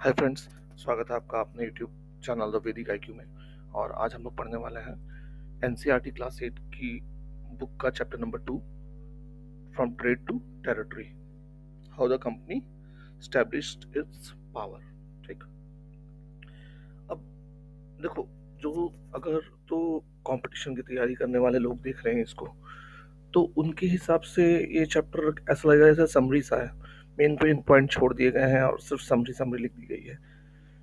Hi friends, स्वागत है आपका अपने यूट्यूब चैनल द वैदिक आईक्यू में। और आज हम लोग पढ़ने वाले हैं एनसीईआरटी क्लास 8 की बुक का chapter number 2, from trade to territory, how the company established its power. ठीक, अब देखो, जो अगर तो कंपटीशन की तैयारी करने वाले लोग देख रहे हैं इसको, तो उनके हिसाब से ये चैप्टर ऐसा लगेगा जैसे समरी सा है, मेन पॉइंट छोड़ दिए गए हैं और सिर्फ समरी समरी लिख दी गई है।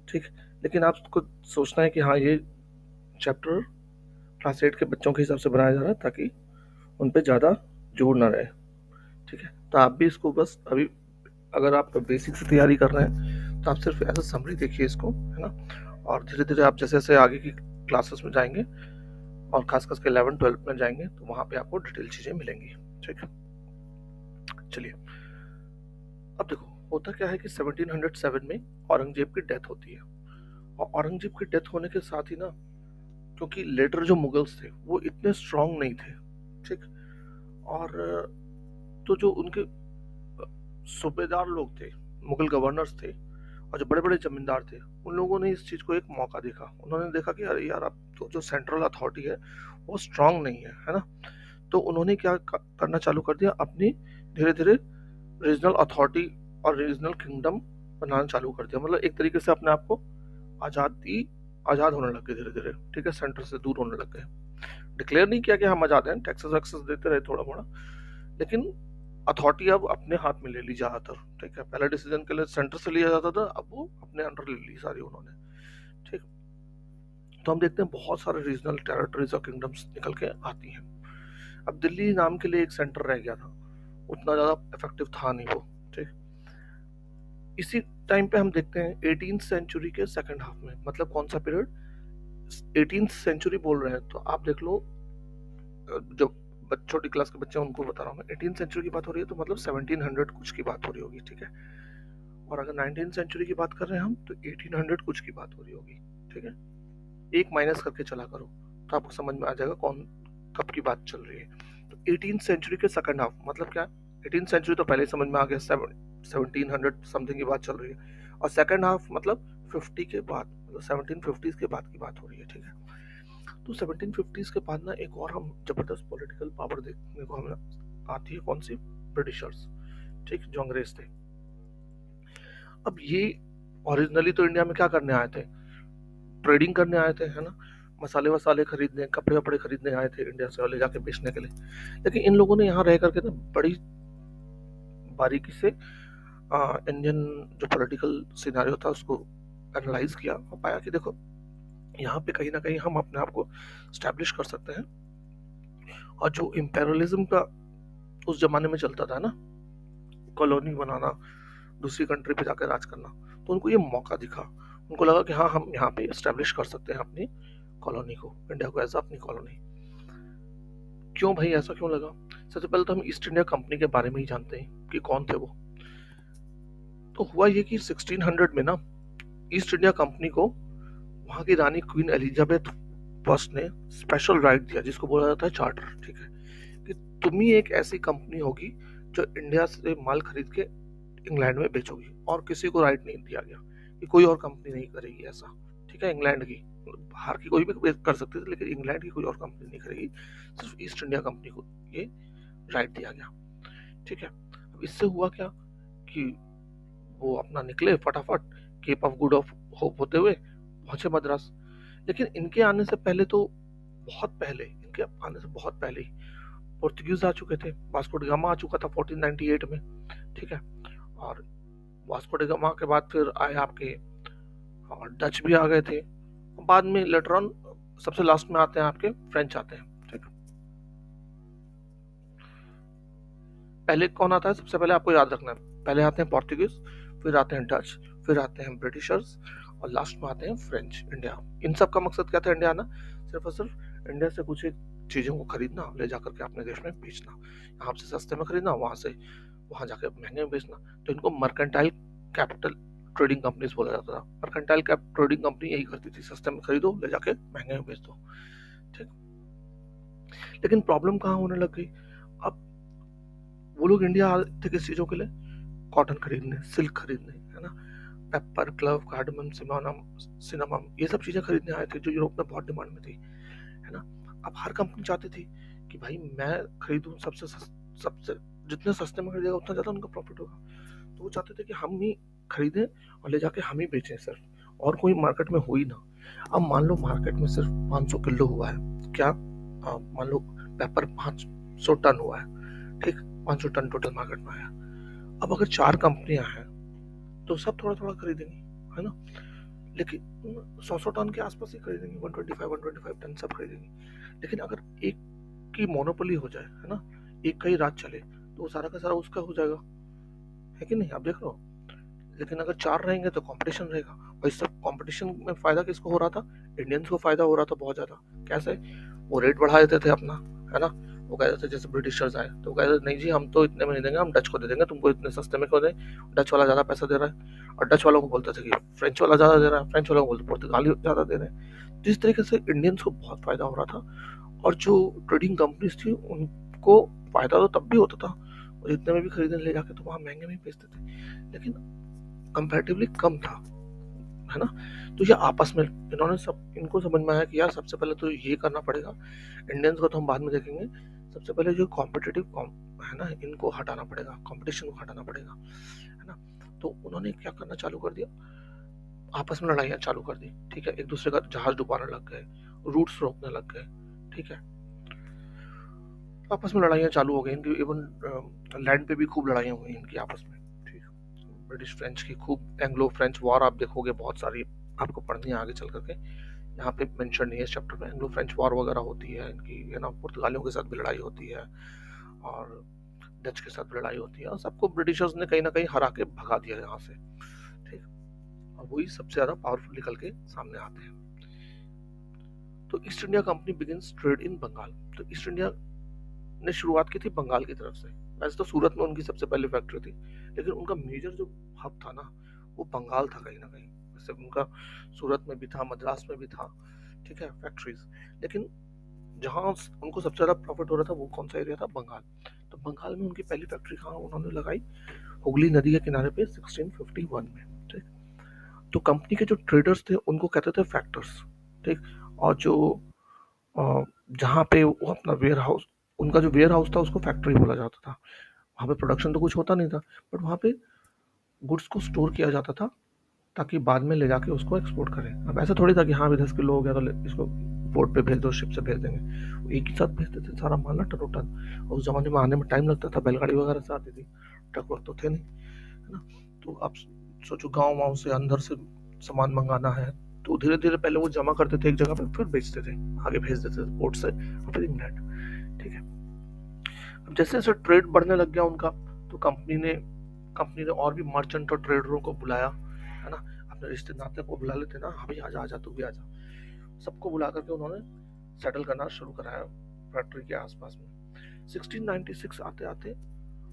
ठीक, लेकिन आपको सोचना है कि हाँ, ये चैप्टर क्लास 8 के बच्चों के हिसाब से बनाया जा रहा है ताकि उन पे ज़्यादा जोर ना रहे। ठीक है, तो आप भी इसको बस अभी, अगर आप बेसिक से तैयारी कर रहे हैं तो आप सिर्फ एज अ समरी देखिए इसको, है ना। और धीरे धीरे आप जैसे जैसे आगे की क्लासेस में जाएंगे और खास करके 11-12 में जाएंगे तो वहाँ पे आपको डिटेल चीज़ें मिलेंगी। ठीक है, चलिए। अब देखो, होता क्या है कि 1707 में औरंगजेब की डेथ होती है, और औरंगजेब की डेथ होने के साथ ही ना, क्योंकि लेटर जो मुगल्स थे वो इतने स्ट्रांग नहीं थे। ठीक, और तो जो उनके सूबेदार लोग थे, मुगल गवर्नर्स थे, और जो बड़े बड़े जमींदार थे, उन लोगों ने इस चीज़ को एक मौका देखा। उन्होंने देखा कि अरे यार, अब तो जो सेंट्रल अथॉरिटी है वो स्ट्रांग नहीं है ना। तो उन्होंने क्या करना चालू कर दिया, अपनी धीरे धीरे रीजनल अथॉरिटी और रीजनल किंगडम बनाना चालू कर दिया। मतलब एक तरीके से अपने आप को आज़ाद होने लग गए धीरे धीरे। ठीक है, सेंटर से दूर होने लग गए। डिक्लेयर नहीं किया कि हम आज़ाद हैं, टैक्सेस वैक्सेस देते रहे थोड़ा मोड़ा, लेकिन अथॉरिटी अब अपने हाथ में ले ली ज़्यादातर। ठीक है, पहले डिसीजन के लिए सेंटर से लिया जाता था, अब वो अपने अंडर ले ली सारी उन्होंने। ठीक, तो हम देखते हैं बहुत सारे रीजनल टेरिटरीज और किंगडम्स निकल के आती हैं। अब दिल्ली नाम के लिए एक सेंटर रह गया था, उतना ज़्यादा इफेक्टिव था नहीं वो। ठीक, इसी टाइम पे हम देखते हैं 18th सेंचुरी के सेकंड हाफ में, मतलब कौन सा पीरियड, 18th सेंचुरी बोल रहे हैं तो आप देख लो, जो छोटी क्लास के बच्चे हैं उनको बता रहा हूँ मैं, 18th सेंचुरी की बात हो रही है तो मतलब 1700 कुछ की बात हो रही होगी। ठीक है, और अगर 19th सेंचुरी की बात कर रहे हैं हम तो 1800 कुछ की बात हो रही होगी। ठीक है, एक माइनस करके चला करो तो आपको समझ में आ जाएगा कौन कब की बात चल रही है। तो 18th सेंचुरी के सेकंड हाफ मतलब क्या, 18th सेंचुरी तो पहले समझ में आ गया, 1700 समथिंग की बात चल रही है, और सेकंड हाफ मतलब 50 के बाद, मतलब 1750s के बाद की बात हो रही है। ठीक है, तो 1750s के बाद ना एक और हम जबरदस्त पॉलिटिकल पावर देखने को हमें आती है, कौन सी, ब्रिटिशर्स। ठीक, जो अंग्रेज थे। अब ये ओरिजिनली तो इंडिया में क्या करने आए थे, ट्रेडिंग करने आए थे, है ना, मसाले वसाले खरीदने, कपड़े वपड़े खरीदने आए थे इंडिया से और ले जाके बेचने के लिए। लेकिन इन लोगों ने यहाँ रह करके ना बड़ी बारीकी से इंडियन जो पॉलिटिकल सिनारियो था उसको एनालाइज किया और पाया कि देखो, यहाँ पे कहीं ना कहीं हम अपने आप को स्टैब्लिश कर सकते हैं। और जो इम्पेरियलिज्म का उस जमाने में चलता था ना, कॉलोनी बनाना, दूसरी कंट्री पे जाकर राज करना, तो उनको ये मौका दिखा। उनको लगा कि हाँ, हम यहाँ पे एस्टेब्लिश कर सकते हैं अपनी कॉलोनी को, इंडिया को एज अपनी कॉलोनी। क्यों भाई, ऐसा क्यों लगा? सबसे पहले तो हम ईस्ट इंडिया कंपनी के बारे में ही जानते हैं कि कौन थे वो। तो हुआ ये कि 1600 में ना ईस्ट इंडिया कंपनी को वहाँ की रानी क्वीन एलिजाबेथ फर्स्ट ने स्पेशल राइट दिया, जिसको बोला जाता है चार्टर। ठीक है, कि तुम ही एक ऐसी कंपनी होगी जो इंडिया से माल खरीद के इंग्लैंड में बेचोगी, और किसी को राइट नहीं दिया गया कि कोई और कंपनी नहीं करेगी ऐसा। ठीक है, इंग्लैंड की, बाहर की कोई भी कर सकती थी लेकिन इंग्लैंड की कोई और कंपनी नहीं करेगी, सिर्फ ईस्ट इंडिया कंपनी को ये राइट दिया गया। ठीक है, अब इससे हुआ क्या कि वो अपना निकले फटाफट, Cape of Good of Hope होते हुए पहुंचे मद्रास। लेकिन इनके आने से पहले तो, बहुत पहले, इनके आने से बहुत पहले ही पोर्तुगीज आ चुके थे, वास्को डी गामा आ चुका था 1498 में। ठीक है, और वास्को डी गामा के बाद फिर आए आपके, और डच भी आ गए थे। बाद में लेटर ऑन सबसे लास्ट में आते हैं आपके फ्रेंच आते हैं। ठीक, पहले कौन आता है, सबसे पहले आपको याद रखना है, पहले आते हैं पोर्तुगीज, फिर आते हैं डच, फिर आते हैं ब्रिटिशर्स, और लास्ट में आते हैं फ्रेंच। इंडिया, इन सब का मकसद क्या था इंडिया आना, सिर्फ और सिर्फ इंडिया से कुछ एक चीज़ों को खरीदना, ले जाकर के अपने देश में बेचना, यहाँ से सस्ते में खरीदना, वहाँ से वहाँ जाकर महंगे में बेचना। तो इनको मर्केंटाइल कैपिटल ट्रेडिंग कंपनीज बोला जाता था। मर्केंटाइल कैप ट्रेडिंग कंपनी यही करती थी, सस्ते में खरीदो, ले जाके महंगे में बेच दो। ठीक, लेकिन प्रॉब्लम कहाँ होने लग गई, अब वो लोग इंडिया आते किस चीज़ों के लिए, कॉटन खरीदने, सिल्क खरीदने, है ना। पेपर, क्लव, कार्डमम, सिनामम, ये सब चीज़ें खरीदने आए थे जो यूरोप में बहुत डिमांड में थी, है ना। अब हर कंपनी चाहती थी कि भाई मैं खरीदूं सबसे जितने सस्ते में खरीदेगा उतना ज़्यादा उनका प्रॉफिट होगा। तो वो चाहते थे कि हम ही खरीदें और ले जाके हम ही बेचें सिर्फ, और कोई मार्केट में हो ही ना। अब मान लो मार्केट में सिर्फ 500 किलो हुआ है, क्या मान लो पेपर 500 टन हुआ है, ठीक, 500 टन टोटल मार्केट में आया। अब अगर 4 कंपनियां हैं तो सब थोड़ा थोड़ा खरीदेंगी, है ना। लेकिन 100 टन के आसपास ही खरीदेंगे, 125 टन सब खरीदेंगे। लेकिन अगर एक की मोनोपोली हो जाए, है ना, एक का ही राज चले, तो वो सारा का सारा उसका हो जाएगा, है कि नहीं, आप देख लो। लेकिन अगर 4 रहेंगे तो कंपटीशन रहेगा, और इस सब कंपटीशन में फायदा किसको हो रहा था? इंडियंस को फायदा हो रहा था बहुत ज्यादा। कैसे? वो रेट बढ़ा देते थे अपना, है ना। वो कहते थे, जैसे ब्रिटिशर्स आए तो कहते थे नहीं जी हम तो इतने में नहीं देंगे, हम डच को दे देंगे, तुमको इतने सस्ते में क्यों दें, डच वाला ज्यादा पैसा दे रहा है। और डच वालों को बोलते थे कि फ्रेंच वाला ज्यादा दे रहा है, फ्रेंच वालों को बोलते पुर्तगाली ज्यादा दे रहे हैं। तो इस तरीके से इंडियंस को बहुत फायदा हो रहा था, और जो ट्रेडिंग कंपनीज थी उनको फायदा तो तब भी होता था, और इतने में भी खरीदने ले जाके तो वहां महंगे में बेचते थे, लेकिन कंपैरेटिवली कम था, है ना। तो ये आपस में इन्होंने सब, इनको समझ में आया कि यार सबसे पहले तो ये करना पड़ेगा, इंडियंस को तो हम बाद में देखेंगे, सबसे पहले जो कॉम्पिटिटिव है ना, इनको हटाना पड़ेगा, कंपटीशन को हटाना पड़ेगा, है ना। तो उन्होंने क्या करना चालू कर दिया, आपस में लड़ाइयाँ चालू कर दी, ठीक है, एक दूसरे का जहाज डुबाने लग गए, रूट्स रोकने लग गए, ठीक है। आपस में लड़ाइयाँ चालू हो गई इनकी, इवन लैंड पे भी खूब लड़ाइयाँ हुई इनकी आपस में, ठीक। ब्रिटिश फ्रेंच की खूब, एंग्लो फ्रेंच वॉर आप देखोगे बहुत सारी आपको पढ़नी है आगे चल करके, यहाँ पे मेंशन नहीं है इस चैप्टर में। एंग्लो फ्रेंच वॉर वगैरह होती है इनकी, है ना, पुर्तगालियों के साथ भी लड़ाई होती है, और डच के साथ भी लड़ाई होती है, और सबको ब्रिटिशर्स ने कहीं ना कहीं हरा के भगा दिया यहाँ से, ठीक। और वही सबसे ज्यादा पावरफुल निकल के सामने आते हैं। तो East India Company begins trade in Bengal. तो ईस्ट इंडिया ने शुरुआत की थी बंगाल की तरफ से। वैसे तो सूरत में उनकी सबसे पहले फैक्ट्री थी, लेकिन उनका मेजर जो हब था ना, वो बंगाल था कहीं ना कहीं। वैसे उनका सूरत में भी था, मद्रास में भी था, ठीक है, फैक्ट्रीज। लेकिन जहाँ उनको सबसे ज्यादा प्रॉफिट हो रहा था वो कौन सा एरिया था? बंगाल। तो बंगाल में उनकी पहली फैक्ट्री कहाँ उन्होंने लगाई? हुगली नदी के किनारे पे 1651 में, ठीक। तो कंपनी के जो ट्रेडर्स थे उनको कहते थे फैक्टर्स, ठीक। और जो जहाँ पे वो अपना वेयर हाउस, उनका जो वेयर हाउस था उसको फैक्ट्री बोला जाता था। वहाँ पे प्रोडक्शन तो कुछ होता नहीं था, बट वहाँ पे गुड्स को स्टोर किया जाता था ताकि बाद में ले जाके उसको एक्सपोर्ट करें। अब ऐसा थोड़ी था कि हाँ अभी 10 किलो हो गया तो इसको पोर्ट पे भेज दो, शिप से भेज देंगे। वो एक ही साथ भेजते थे सारा माल ना, टनो टन। उस जमाने में आने में टाइम लगता था, बैलगाड़ी वगैरह से आती थी, ट्रक वर्क तो थे नहीं, है ना। तो आप सोचो गाँव वाँव से अंदर से सामान मंगाना है, तो धीरे धीरे पहले वो जमा करते थे एक जगह पे, फिर बेचते थे, आगे भेज देते थे पोर्ट से, फिर इंग्लैंड, ठीक है। अब जैसे जैसे ट्रेड बढ़ने लग गया उनका, तो कंपनी ने और भी मर्चेंट और ट्रेडरों को बुलाया, है ना। अपने रिश्ते नाते को बुला लेते ना, हाँ भाई आजा आजा तू भी आजा, सबको बुला करके उन्होंने सेटल करना शुरू कराया फैक्ट्री के आसपास में। 1696 आते आते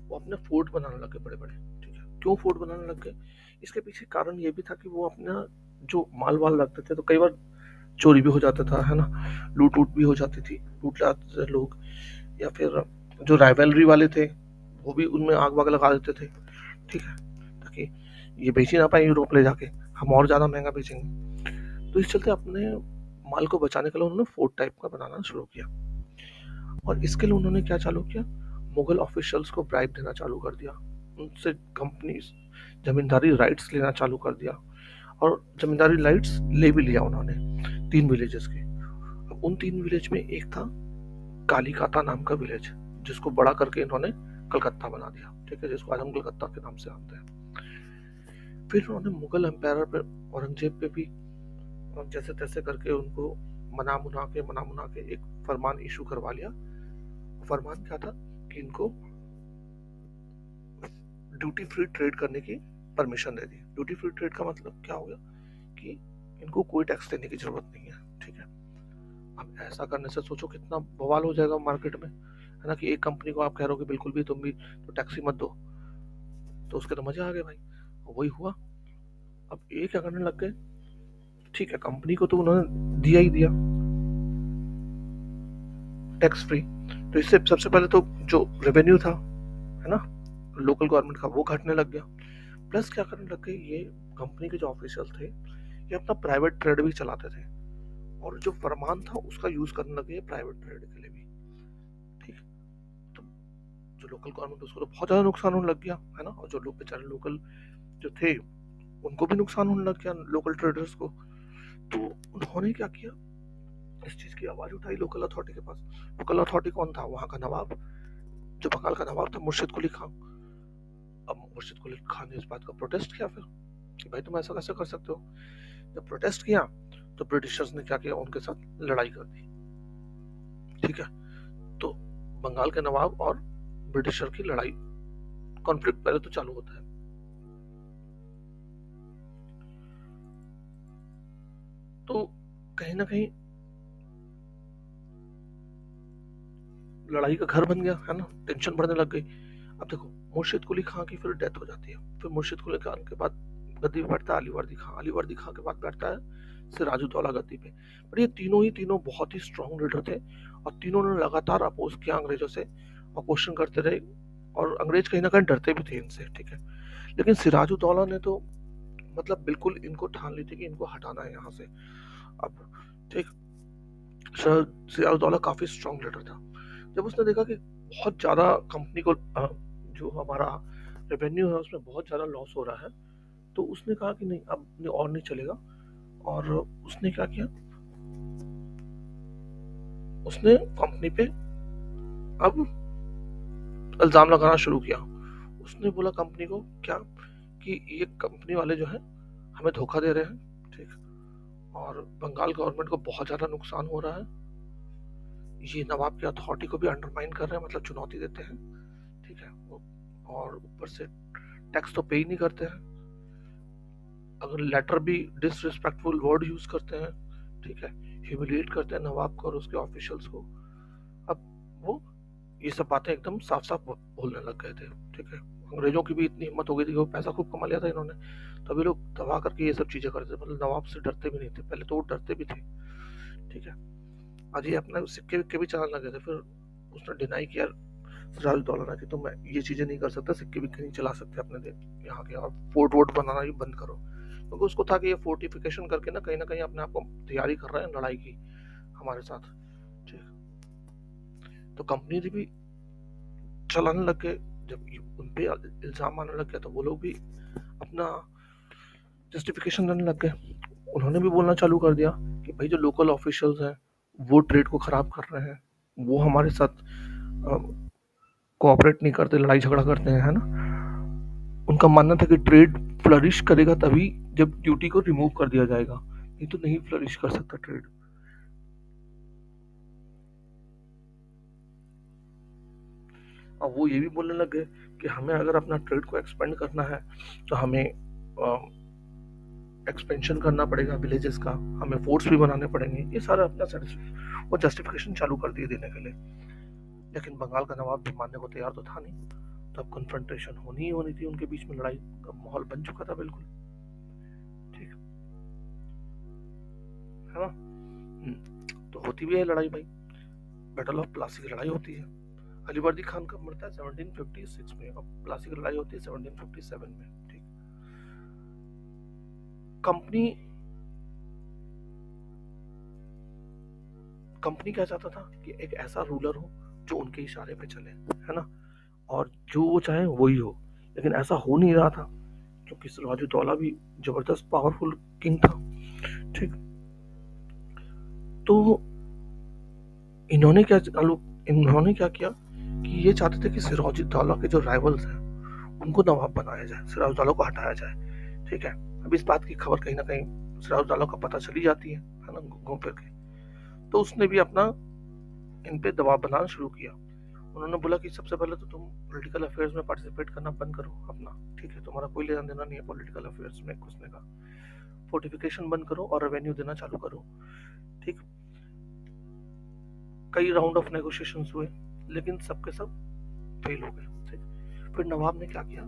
वो अपने फोर्ट बनाने लगे बड़े बड़े, ठीक है। क्यों फोर्ट बनाने लग गए? इसके पीछे कारण ये भी था कि वो अपना जो माल वाल रखते थे तो कई बार चोरी भी हो जाता था, है ना, लूट उट भी हो जाती थी, लूट लाते थे लोग, या फिर जो राइवलरी वाले थे वो भी उनमें आग वाग लगा देते थे, ठीक है, ताकि ये बेच ही ना पाए यूरोप ले जाके, हम और ज़्यादा महंगा बेचेंगे। तो इस चलते अपने माल को बचाने के लिए उन्होंने फोर्ट टाइप का बनाना शुरू किया। और इसके लिए उन्होंने क्या चालू किया? मुगल ऑफिशियल्स को ब्राइब देना चालू कर दिया, उनसे कंपनी जमींदारी राइट्स लेना चालू कर दिया, और जमींदारी राइट्स ले भी लिया उन्होंने 3 विलेजेस के। अब उन 3 विलेज में एक था कालीकाता नाम का विलेज, जिसको बड़ा करके इन्होंने कलकत्ता बना दिया, ठीक है, जिसको आज हम कलकत्ता के नाम से जानते हैं। फिर उन्होंने मुगल एम्पायर पे, औरंगजेब पे भी जैसे तैसे करके उनको मना मुना के एक फरमान इशू करवा लिया। फरमान क्या था कि इनको ड्यूटी फ्री ट्रेड करने की परमिशन दे दी। ड्यूटी फ्री ट्रेड का मतलब क्या हो गया कि इनको कोई टैक्स देने की जरूरत नहीं है, ठीक है। अब ऐसा करने से सोचो कितना बवाल हो जाएगा मार्केट में, है ना, कि एक कंपनी को आप कह रहे हो कि बिल्कुल भी तुम भी तो टैक्स ही मत दो, तो उसके तो मजे आ गए भाई। वही हुआ। अब ये क्या करने लग गए, ठीक है, कंपनी को तो उन्होंने दिया ही दिया टैक्स फ्री, तो इससे सबसे पहले तो जो रेवेन्यू था, है ना, लोकल गवर्नमेंट का, वो घटने लग गया। प्लस क्या करने लग गए, ये कंपनी के जो ऑफिशियल थे ये अपना प्राइवेट ट्रेड भी चलाते थे, और जो फरमान था उसका यूज करने लगे प्राइवेट ट्रेड के लिए भी। ठीक। तो जो लोकल गवर्नमेंट उसको तो बहुत ज्यादा नुकसान होने लग गया है ना, और जो लोग बेचारे लोकल जो थे उनको भी नुकसान होने लग गया, लोकल ट्रेडर्स को। तो उन्होंने क्या किया, इस चीज की आवाज उठाई लोकल अथॉरिटी के पास। लोकल अथॉरिटी कौन था, वहां का नवाब, जो बंगाल का नवाब था, मुर्शिद कुली खान। अब मुर्शिद कुली खान ने इस बात का प्रोटेस्ट किया फिर कि भाई तुम ऐसा कैसे कर सकते हो। जब प्रोटेस्ट किया तो ब्रिटिशर्स ने क्या किया, उनके साथ लड़ाई कर दी। ठीक है। तो बंगाल के नवाब और ब्रिटिशर की लड़ाई, कॉन्फ्लिक्ट पहले तो चालू होता है। तो कहीं ना कहीं लड़ाई का घर बन गया है ना, टेंशन बढ़ने लग गई। अब देखो, मुर्शिद कुली खां की फिर डेथ हो जाती है। फिर मुर्शिद कुली खान के बाद गद्दी पे बैठता है अली वर्दी खां। अली वर्दी खां के बाद बैठता है सिराजुद्दौला गद्दी पे। पर ये तीनों बहुत ही स्ट्रांग लीडर थे, और तीनों ने लगातार अपोज किया अंग्रेजों से, और क्वेश्चन करते रहे, और अंग्रेज कहीं ना कहीं डरते भी थे इनसे। ठीक है। लेकिन सिराजुद्दौला ने तो मतलब बिल्कुल इनको ठान ली थी कि इनको हटाना है यहाँ से। अब ठीक, सिराजुद्दौला काफी स्ट्रांग लीडर था। जब उसने देखा कि बहुत ज़्यादा कंपनी को जो हमारा रेवेन्यू है उसमें बहुत ज़्यादा लॉस हो रहा है, तो उसने कहा कि नहीं, अब और नहीं चलेगा। और उसने क्या किया, उसने कंपनी पे अब इल्ज़ाम लगाना शुरू किया। उसने बोला कंपनी को क्या, कि ये कंपनी वाले जो है हमें धोखा दे रहे हैं। ठीक। और बंगाल गवर्नमेंट को बहुत ज़्यादा नुकसान हो रहा है, ये नवाब की अथॉरिटी को भी अंडरमाइन कर रहे हैं, मतलब चुनौती देते हैं। ठीक है। और ऊपर से टैक्स तो पे ही नहीं करते हैं, अगर लेटर भी डिसरिस्पेक्टफुल वर्ड यूज करते हैं। ठीक है। ह्यूमिलिएट करते हैं नवाब को और उसके ऑफिशियल्स को। अब वो ये सब बातें एकदम साफ साफ बोलने लग गए थे। ठीक है। अंग्रेजों की भी इतनी हिम्मत हो गई थी कि वो पैसा खूब कमा लिया था इन्होंने, तभी लोग दबा करके ये सब चीजें करते थे। मतलब नवाब से डरते भी नहीं थे, पहले तो वो डरते भी थे। ठीक है। आज ये अपना सिक्के विक्के भी चलाने लगे थे। फिर उसने डिनाई किया सिराजुद्दौला ने कि तुम ये चीजें नहीं कर सकते, सिक्के विक्के नहीं चला सकते अपने यहाँ के, और फोर्ट वोट बनाना ही बंद करो। क्योंकि उसको था कि ये फोर्टिफिकेशन करके ना कहीं अपने आप को तैयारी कर रहे हैं लड़ाई की हमारे साथ। ठीक। तो कंपनी भी चलाने लग गए। जब उन पे इल्जाम आने लग गया तो वो लोग भी अपना जस्टिफिकेशन देने लग गए। उन्होंने भी बोलना चालू कर दिया कि भाई जो लोकल ऑफिशियल्स हैं वो ट्रेड को खराब कर रहे हैं, वो हमारे साथ कोऑपरेट नहीं करते, लड़ाई झगड़ा करते हैं, है ना। उनका मानना था कि ट्रेड फ्लरिश करेगा तभी जब ड्यूटी को रिमूव कर दिया जाएगा, नहीं तो नहीं फ्लरिश कर सकता ट्रेड। और वो ये भी बोलने लग गए कि हमें अगर अपना ट्रेड को एक्सपेंड करना है तो हमें एक्सपेंशन करना पड़ेगा विलेजेस का, हमें फोर्ट्स भी बनाने पड़ेंगे। ये सारा अपना वो जस्टिफिकेशन चालू कर दिए देने के लिए। लेकिन बंगाल का नवाब भी मानने को तैयार तो था नहीं, तो अब कन्फ्रंटेशन होनी ही होनी थी उनके बीच में, लड़ाई का माहौल बन चुका था बिल्कुल। ठीक है ना। तो होती भी है लड़ाई भाई, बैटल ऑफ प्लासी की लड़ाई होती है। अली वर्दी खान कब मरता है, 1756 में, और प्लासी की लड़ाई होती है 1757 में। ठीक। कंपनी कंपनी क्या चाहता था कि एक ऐसा रूलर हो जो उनके इशारे पे चले, है ना, और जो वो चाहे वही हो। लेकिन ऐसा हो नहीं रहा था, क्योंकि सिराजुद्दौला भी जबरदस्त पावरफुल किंग था। ठीक। तो इन्होंने क्या किया कि ये चाहते थे कि सिराजुद्दौला के जो राइवल्स हैं उनको नवाब बनाया जाए, सिराजुद्दौला को हटाया जाए। ठीक है। अब इस बात की खबर कहीं ना कहीं सिराजुद्दौला को पता चली जाती है ना, घूम फिर के। तो उसने भी अपना इन पे दबाव बनाना शुरू किया। उन्होंने बोला कि सबसे पहले तो तुम पॉलिटिकल अफेयर्स में पार्टिसिपेट करना बंद करो अपना। ठीक है। तुम्हारा कोई लेना देना नहीं है पॉलिटिकल अफेयर्स में घुसने का। फोर्टिफिकेशन बंद करो और रेवेन्यू देना चालू करो। ठीक। कई राउंड ऑफ नेगोशिएशंस हुए, लेकिन सबके सब फेल हो गए। ठीक। फिर नवाब ने क्या किया,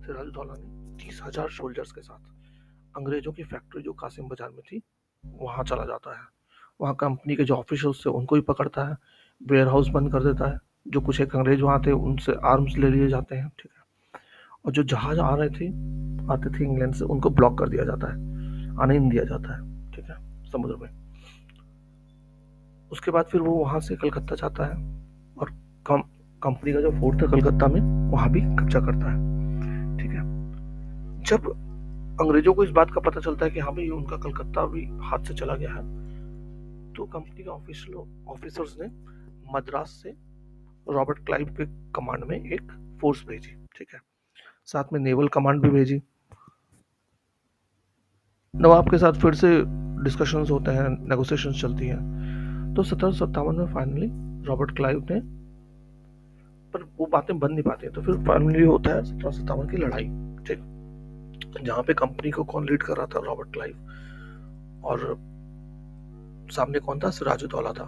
सिराजुद्दौला ने 30,000 सोल्जर्स के साथ अंग्रेजों की फैक्ट्री जो कासिम बाजार में थी वहां चला जाता है। वहां कंपनी के जो ऑफिसर्स थे उनको ही पकड़ता है, वेयर हाउस बंद कर देता है, जो कुछ एक अंग्रेज वहां थे उनसे आर्म्स ले लिए जाते हैं। ठीक है। और जो जहाज आ रहे थे आते थे इंग्लैंड से, उनको ब्लॉक कर दिया जाता है, आने नहीं दिया जाता है, ठीक है, समुद्र में। उसके बाद फिर वो वहां से कलकत्ता जाता है और कम कंपनी का जो फोर्ट था कलकत्ता में, वहां भी कब्जा करता है, ठीक है। जब अंग्रेजों को इस बात का पता चलता है कि हाँ भाई उनका कलकत्ता भी हाथ से चला गया है, तो कंपनी के ऑफिसर्स ने मद्रास से रॉबर्ट क्लाइव के कमांड में एक फोर्स भेजी, ठीक है, साथ में नेवल कमांड भी भेजी। नवाब के साथ फिर से डिस्कशंस होते हैं, नेगोशिएशंस चलती हैं। तो 1757 में फाइनली रॉबर्ट क्लाइव ने, पर वो बातें बन नहीं पाती, तो फिर फाइनली होता है 1757 की लड़ाई, ठीक, जहाँ पे कंपनी को कौन लीड कर रहा था, रॉबर्ट क्लाइव, और सामने कौन था, सिराजुद्दौला था।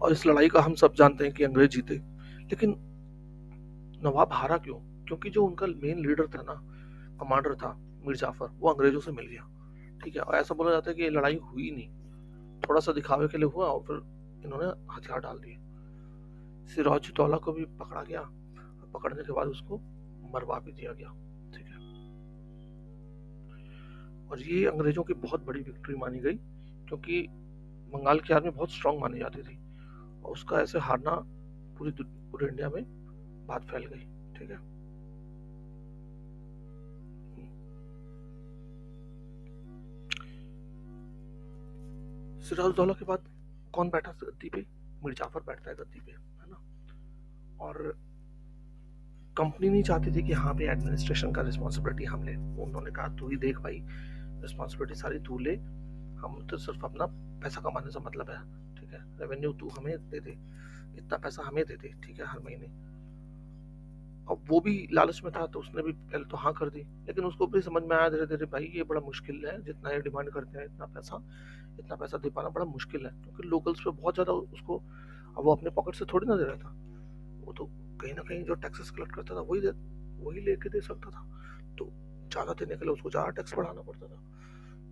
और इस लड़ाई का हम सब जानते हैं कि अंग्रेज जीते, लेकिन नवाब हारा क्यों? क्योंकि जो उनका मेन लीडर था ना, कमांडर था, मीर जाफर, वो अंग्रेजों से मिल गया, ठीक है। और ऐसा बोला जाता है कि ये लड़ाई हुई नहीं, थोड़ा सा दिखावे के लिए हुआ और फिर इन्होंने हथियार डाल दिए। सिराजुद्दौला को भी पकड़ा गया, पकड़ने के बाद उसको मरवा भी दिया गया, ठीक है। और ये अंग्रेजों की बहुत बड़ी विक्ट्री मानी गई, क्योंकि बंगाल की आर्मी बहुत स्ट्रांग मानी जाती थी, और उसका ऐसे हारना पूरे इंडिया में बात फैल गई, ठीक है। सिराजुद्दौला के बाद कौन बैठा गद्दी पे? मीर जाफर बैठता है गद्दी पे, है ना। और कंपनी नहीं चाहती थी कि हाँ भाई एडमिनिस्ट्रेशन का रिस्पॉन्सिबिलिटी हम ले। उन्होंने कहा तू ही देख भाई, रिस्पॉन्सिबिलिटी सारी तू ले, हम तो सिर्फ अपना पैसा कमाने से मतलब है, ठीक है, रेवेन्यू तू हमें दे दे, इतना पैसा हमें दे दे, ठीक है, हर महीने। अब वो भी लालच में था, तो उसने भी पहले तो हाँ कर दी, लेकिन उसको भी समझ में आया धीरे धीरे, भाई ये बड़ा मुश्किल है, जितना ये डिमांड करते हैं इतना पैसा दे पाना बड़ा मुश्किल है, क्योंकि लोकल्स पे बहुत ज्यादा उसको, अब वो अपने पॉकेट से थोड़ी ना दे रहा था, वो तो कहीं ना कहीं जो टैक्सेस कलेक्ट करता था वही लेके दे सकता था, तो ज्यादा देने के लिए उसको ज्यादा टैक्स बढ़ाना पड़ता था।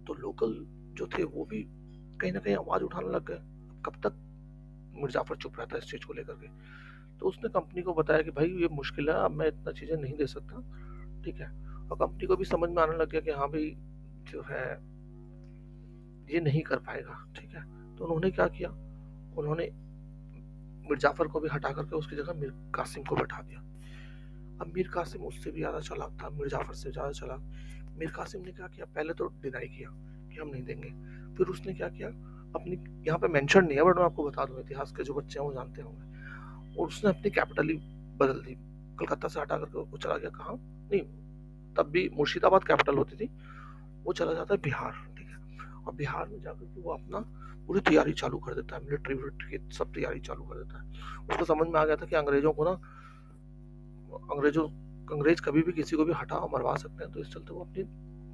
तो लोकल जो थे वो भी कहीं ना कहीं आवाज उठाने लग गए। कब तक मिर्जाफर चुप रहता है इस चीज को लेकर के? तो उसने कंपनी को बताया कि भाई ये मुश्किल है, अब मैं इतना चीजें नहीं दे सकता, ठीक है। और कंपनी को भी समझ में आने लग गया कि हाँ भाई जो है ये नहीं कर पाएगा, ठीक है। तो उन्होंने क्या किया, उन्होंने मिर्जाफर को भी हटा करके उसकी जगह मीर कासिम को बैठा दिया। अब मीर कासिम उससे भी ज्यादा चालाक था, मीर जाफर से ज्यादा चालाक। मीर कासिम ने क्या किया, पहले तो डिनाई किया कि हम नहीं देंगे, फिर उसने क्या किया, अपनी, यहाँ पे मेंशन नहीं है बट मैं आपको बता दूं, इतिहास के जो बच्चे हैं वो जानते होंगे, और उसने अपनी कैपिटल ही बदल दी, कलकत्ता से हटा करके वो चला गया कहाँ, नहीं, तब भी मुर्शिदाबाद कैपिटल होती थी, वो चला जाता है बिहार, ठीक है। और बिहार में जाकर के वो अपना पूरी तैयारी चालू कर देता है, मिलिट्री की सब तैयारी चालू कर देता है। उसको समझ में आ गया था कि अंग्रेजों को ना, अंग्रेजों अंग्रेज कभी भी किसी को भी हटा और मरवा सकते हैं, तो इस चलते वो अपनी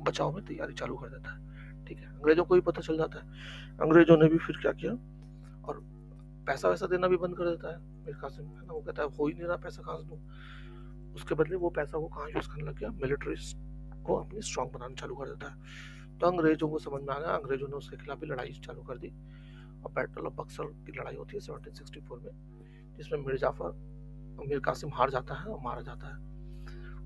बचाव में तैयारी चालू कर देता है, ठीक है। अंग्रेजों को भी पता चल जाता है, अंग्रेजों ने भी फिर क्या किया, और पैसा वैसा देना भी बंद कर देता है मीर कासिम, है ना। वो कहता है हो ही नहीं रहा, पैसा कहाँ से दूं? उसके बदले वो पैसा वो कहाँ यूज करने लग गया, मिलिट्री को अपनी स्ट्रांग बनाना चालू कर देता है। तो अंग्रेजों को समझ में आ गया, अंग्रेजों ने उसके खिलाफ भी लड़ाई चालू कर दी, और बैटल ऑफ बक्सर की लड़ाई होती है 1764 में, जिसमें मीर जाफर, मीर कासिम हार जाता है और मारा जाता है।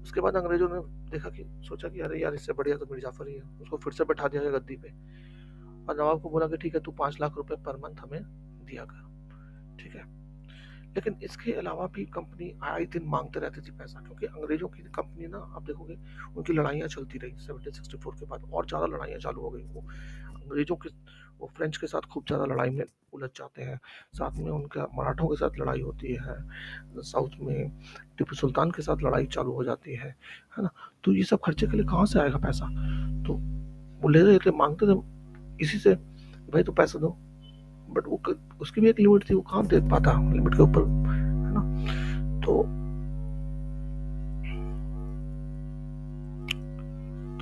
उसके बाद अंग्रेजों ने देखा कि, सोचा कि अरे यार इससे बढ़िया तो मीर जाफर ही है, उसको फिर से बैठा दिया गया गद्दी पे, और नवाब को बोला कि ठीक है तू 5 लाख रुपए पर मंथ हमें दिया कर, ठीक है। लेकिन इसके अलावा भी कंपनी आए दिन मांगते रहती थी पैसा, क्योंकि अंग्रेजों की कंपनी ना, आप देखोगे उनकी लड़ाइयाँ चलती रही 1764 के बाद, और ज़्यादा लड़ाइयाँ चालू हो गई। वो अंग्रेजों के, वो फ्रेंच के साथ खूब ज़्यादा लड़ाई में उलझ जाते हैं, साथ में उनका मराठों के साथ लड़ाई होती है, साउथ में टीपू सुल्तान के साथ लड़ाई चालू हो जाती है ना। तो ये सब खर्चे के लिए कहाँ से आएगा पैसा? तो वो ले रहे थे, मांगते थे इसी से, भाई तो पैसा दो, बट वो उसकी भी एक लिमिट थी, वो कहाँ दे पाता लिमिट के ऊपर, है ना। तो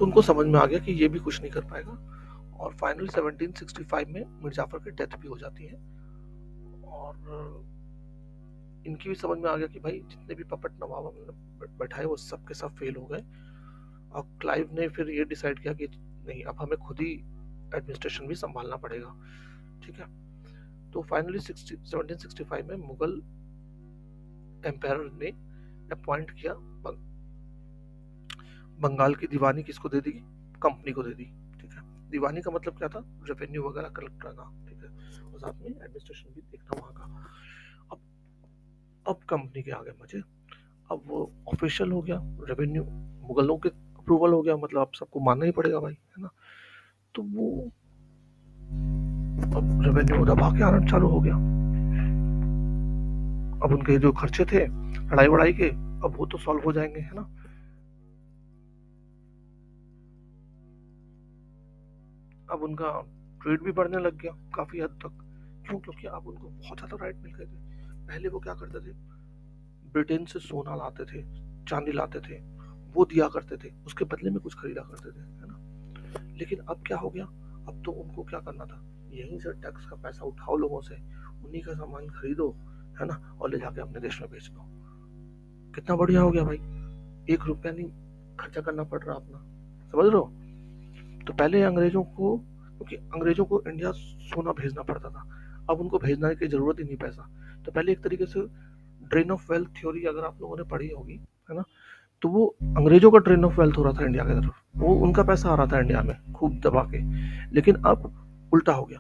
उनको समझ में आ गया कि ये भी कुछ नहीं कर पाएगा, और फाइनली 1765 में मीर जाफर की डेथ भी हो जाती है, और इनकी भी समझ में आ गया कि भाई जितने भी पपट नवाब हमने बैठाए वो सब के सब फेल हो गए। और क्लाइव ने फिर ये डिसाइड किया कि नहीं, अब हमें खुद ही एडमिनिस्ट्रेशन भी संभालना पड़ेगा, ठीक है। तो फाइनली 1765 में मुगल एम्पायर ने अपॉइंट किया बंगाल की दीवानी किसको दे दी? कंपनी को दे दी। ठीक है, दीवानी का मतलब क्या था? रेवेन्यू वगैरह कलेक्ट करना। ठीक है, और साथ में एडमिनिस्ट्रेशन भी देखना वहाँ का। अब कंपनी के आगे मजे। अब वो ऑफिशियल हो गया, रेवेन्यू मुगलों के अप्रूवल हो गया, मतलब अब सबको मानना ही पड़ेगा भाई, है ना। तो वो अब रेवेन्यू दबा के आना चालू हो गया। अब उनके जो खर्चे थे लड़ाई वड़ाई के, अब वो तो सॉल्व हो जाएंगे, है ना। अब उनका ट्रेड भी बढ़ने लग गया काफी हद तक। क्यों? क्योंकि अब उनको बहुत ज्यादा राइट मिल गए थे। पहले वो क्या करते थे? ब्रिटेन से सोना लाते थे, चांदी लाते थे, वो दिया करते थे, उसके बदले में कुछ खरीदा करते थे, है ना। लेकिन अब क्या हो गया? अब तो उनको क्या करना था? यहीं से टैक्स का पैसा उठाओ लोगों से, उन्हीं का सामान खरीदो, है ना, और ले जाके अपने देश में बेच दो। कितना बढ़िया हो गया भाई, 1 रुपया नहीं खर्चा करना पड़ रहा अपना। समझ रहे हो? तो पहले अंग्रेजों को, क्योंकि अंग्रेजों को इंडिया सोना भेजना पड़ता था, अब उनको भेजने की जरूरत ही नहीं पैसा। तो पहले एक तरीके से ड्रेन ऑफ वेल्थ थ्योरी अगर आप लोगों ने पढ़ी होगी, है ना, तो वो अंग्रेजों का ड्रेन ऑफ वेल्थ हो रहा था इंडिया की तरफ, वो उनका पैसा आ रहा था इंडिया में खूब दबा के। लेकिन अब उल्टा हो गया,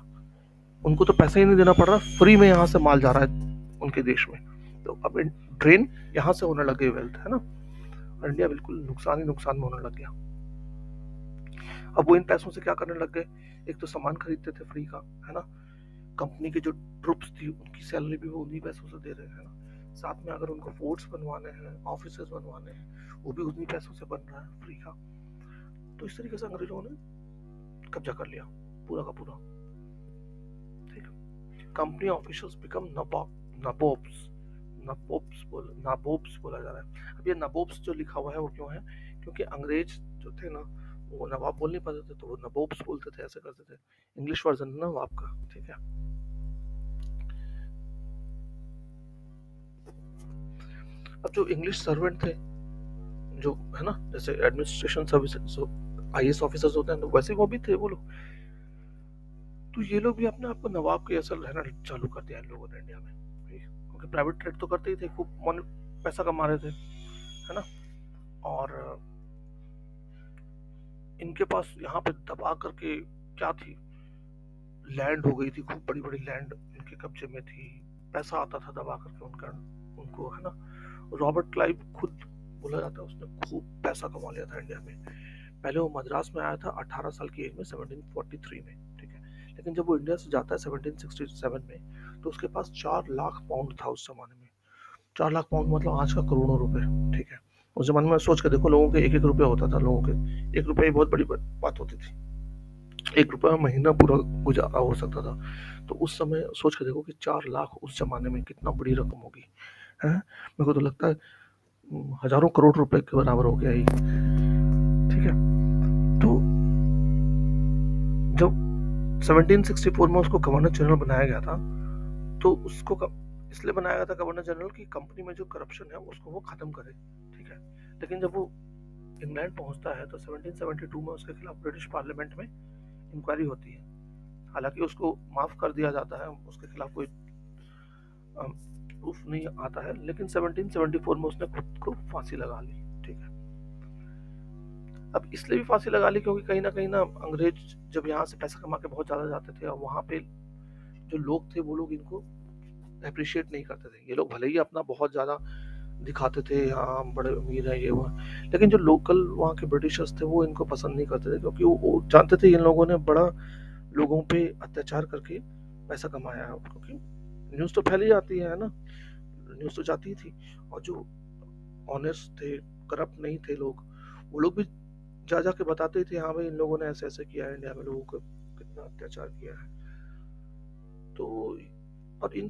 उनको तो पैसा ही नहीं देना पड़ रहा, फ्री में यहाँ से माल जा रहा है उनके देश में। तो अब ड्रेन यहाँ से होने लगे वेल्थ, है ना, और इंडिया बिल्कुल नुकसान ही नुकसान में होने लग गया। अब वो इन पैसों से क्या करने लग गए? एक तो सामान खरीदते थे फ्री का, है ना, कंपनी के जो ट्रुप्स थी उनकी सैलरी भी वो उन्हीं पैसों से दे रहे हैं, है ना। साथ में अगर उनको फोर्ट्स बनवाने हैं, ऑफिस बनवाने हैं, वो भी उन्हीं पैसों से बन रहा है फ्री का। तो इस तरीके से अंग्रेजों ने कब्जा कर लिया पूरा का पूरा। ठीक है, कंपनी ऑफिशियल्स बिकम नबोब्स। नबोब्स बोला जा रहा है। अब ये नबोब्स जो लिखा हुआ है वो क्यों है? क्योंकि अंग्रेज जो थे ना, वो नवाब बोल नहीं पाते थे, तो वो नबोब्स बोलते थे, ऐसे करते थे। इंग्लिश वर्जन है ना नवाब का। ठीक है, अब जो इंग्लिश सर्वेंट थे, जो है ना, जैसे एडमिनिस्ट्रेशन सर्विस आईएएस ऑफिसर्स होते हैं, तो वैसे वो भी थे वो लोग। तो ये लोग भी अपने आप को नवाब के जैसा रहना चालू कर दिया इन लोगों ने इंडिया में। क्योंकि प्राइवेट ट्रेड तो करते ही थे, खूब पैसा कमा रहे थे, है ना। और इनके पास यहाँ पे दबा करके क्या थी, लैंड हो गई थी, खूब बड़ी बड़ी लैंड इनके कब्जे में थी, पैसा आता था दबा करके उनका, उनको, है ना। रॉबर्ट क्लाइव खुद बोला जाता है उसने खूब पैसा कमा लिया था इंडिया में। पहले वो मद्रास में आया था 18 साल की एज में 1743 में। ठीक है, लेकिन जब वो इंडिया से जाता है 1767 में, तो उसके पास 4 लाख पाउंड था उस जमाने में। 4 लाख पाउंड मतलब आज का करोड़ों रुपए। ठीक है, उस जमाने में सोच के देखो, लोगों के 1-1 रुपया होता था, लोगों के 1 रुपया ही बहुत बड़ी बात होती थी। 1 रुपया महीना पूरा गुजारा हो सकता था। तो उस समय सोच के देखो कि 4 लाख उस जमाने में कितना बड़ी रकम होगी, है। मेरे को तो लगता है हजारों करोड़ रुपए के बराबर हो गया ही। ठीक है, तो जब 1764 में उसको गवर्नर जनरल बनाया गया था, तो उसको इसलिए बनाया गया था गवर्नर जनरल की कंपनी में जो करप्शन है उसको वो खत्म करे। ठीक है, लेकिन जब वो इंग्लैंड पहुंचता है तो 1772 में उसके खिलाफ ब्रिटिश पार्लियामेंट में इंक्वायरी होती है। हालांकि उसको माफ कर दिया जाता है, उसके खिलाफ कोई प्रूफ नहीं आता है, लेकिन 1774 में उसने खुद को फांसी लगा ली। ठीक है, अब इसलिए भी फांसी लगा ली क्योंकि कहीं ना अंग्रेज जब यहाँ से पैसा कमा के बहुत ज्यादा जाते थे, और वहाँ पे जो लोग थे वो लोग इनको अप्रिशिएट नहीं करते थे। ये लोग भले ही अपना बहुत ज्यादा दिखाते थे, हाँ हम बड़े अमीर हैं ये वो, लेकिन जो लोकल वहाँ के ब्रिटिशर्स थे वो इनको पसंद नहीं करते थे, क्योंकि वो जानते थे इन लोगों ने बड़ा लोगों पे अत्याचार करके पैसा कमाया है। क्योंकि न्यूज़ तो फैली जाती है ना, न्यूज़ तो जाती थी, और जो ऑनेस्ट थे, करप्ट नहीं थे लोग, वो लोग भी जा जाके बताते थे, हाँ भाई इन लोगों ने ऐसे ऐसे किया है, इंडिया में लोगों को कितना अत्याचार किया है। तो और इन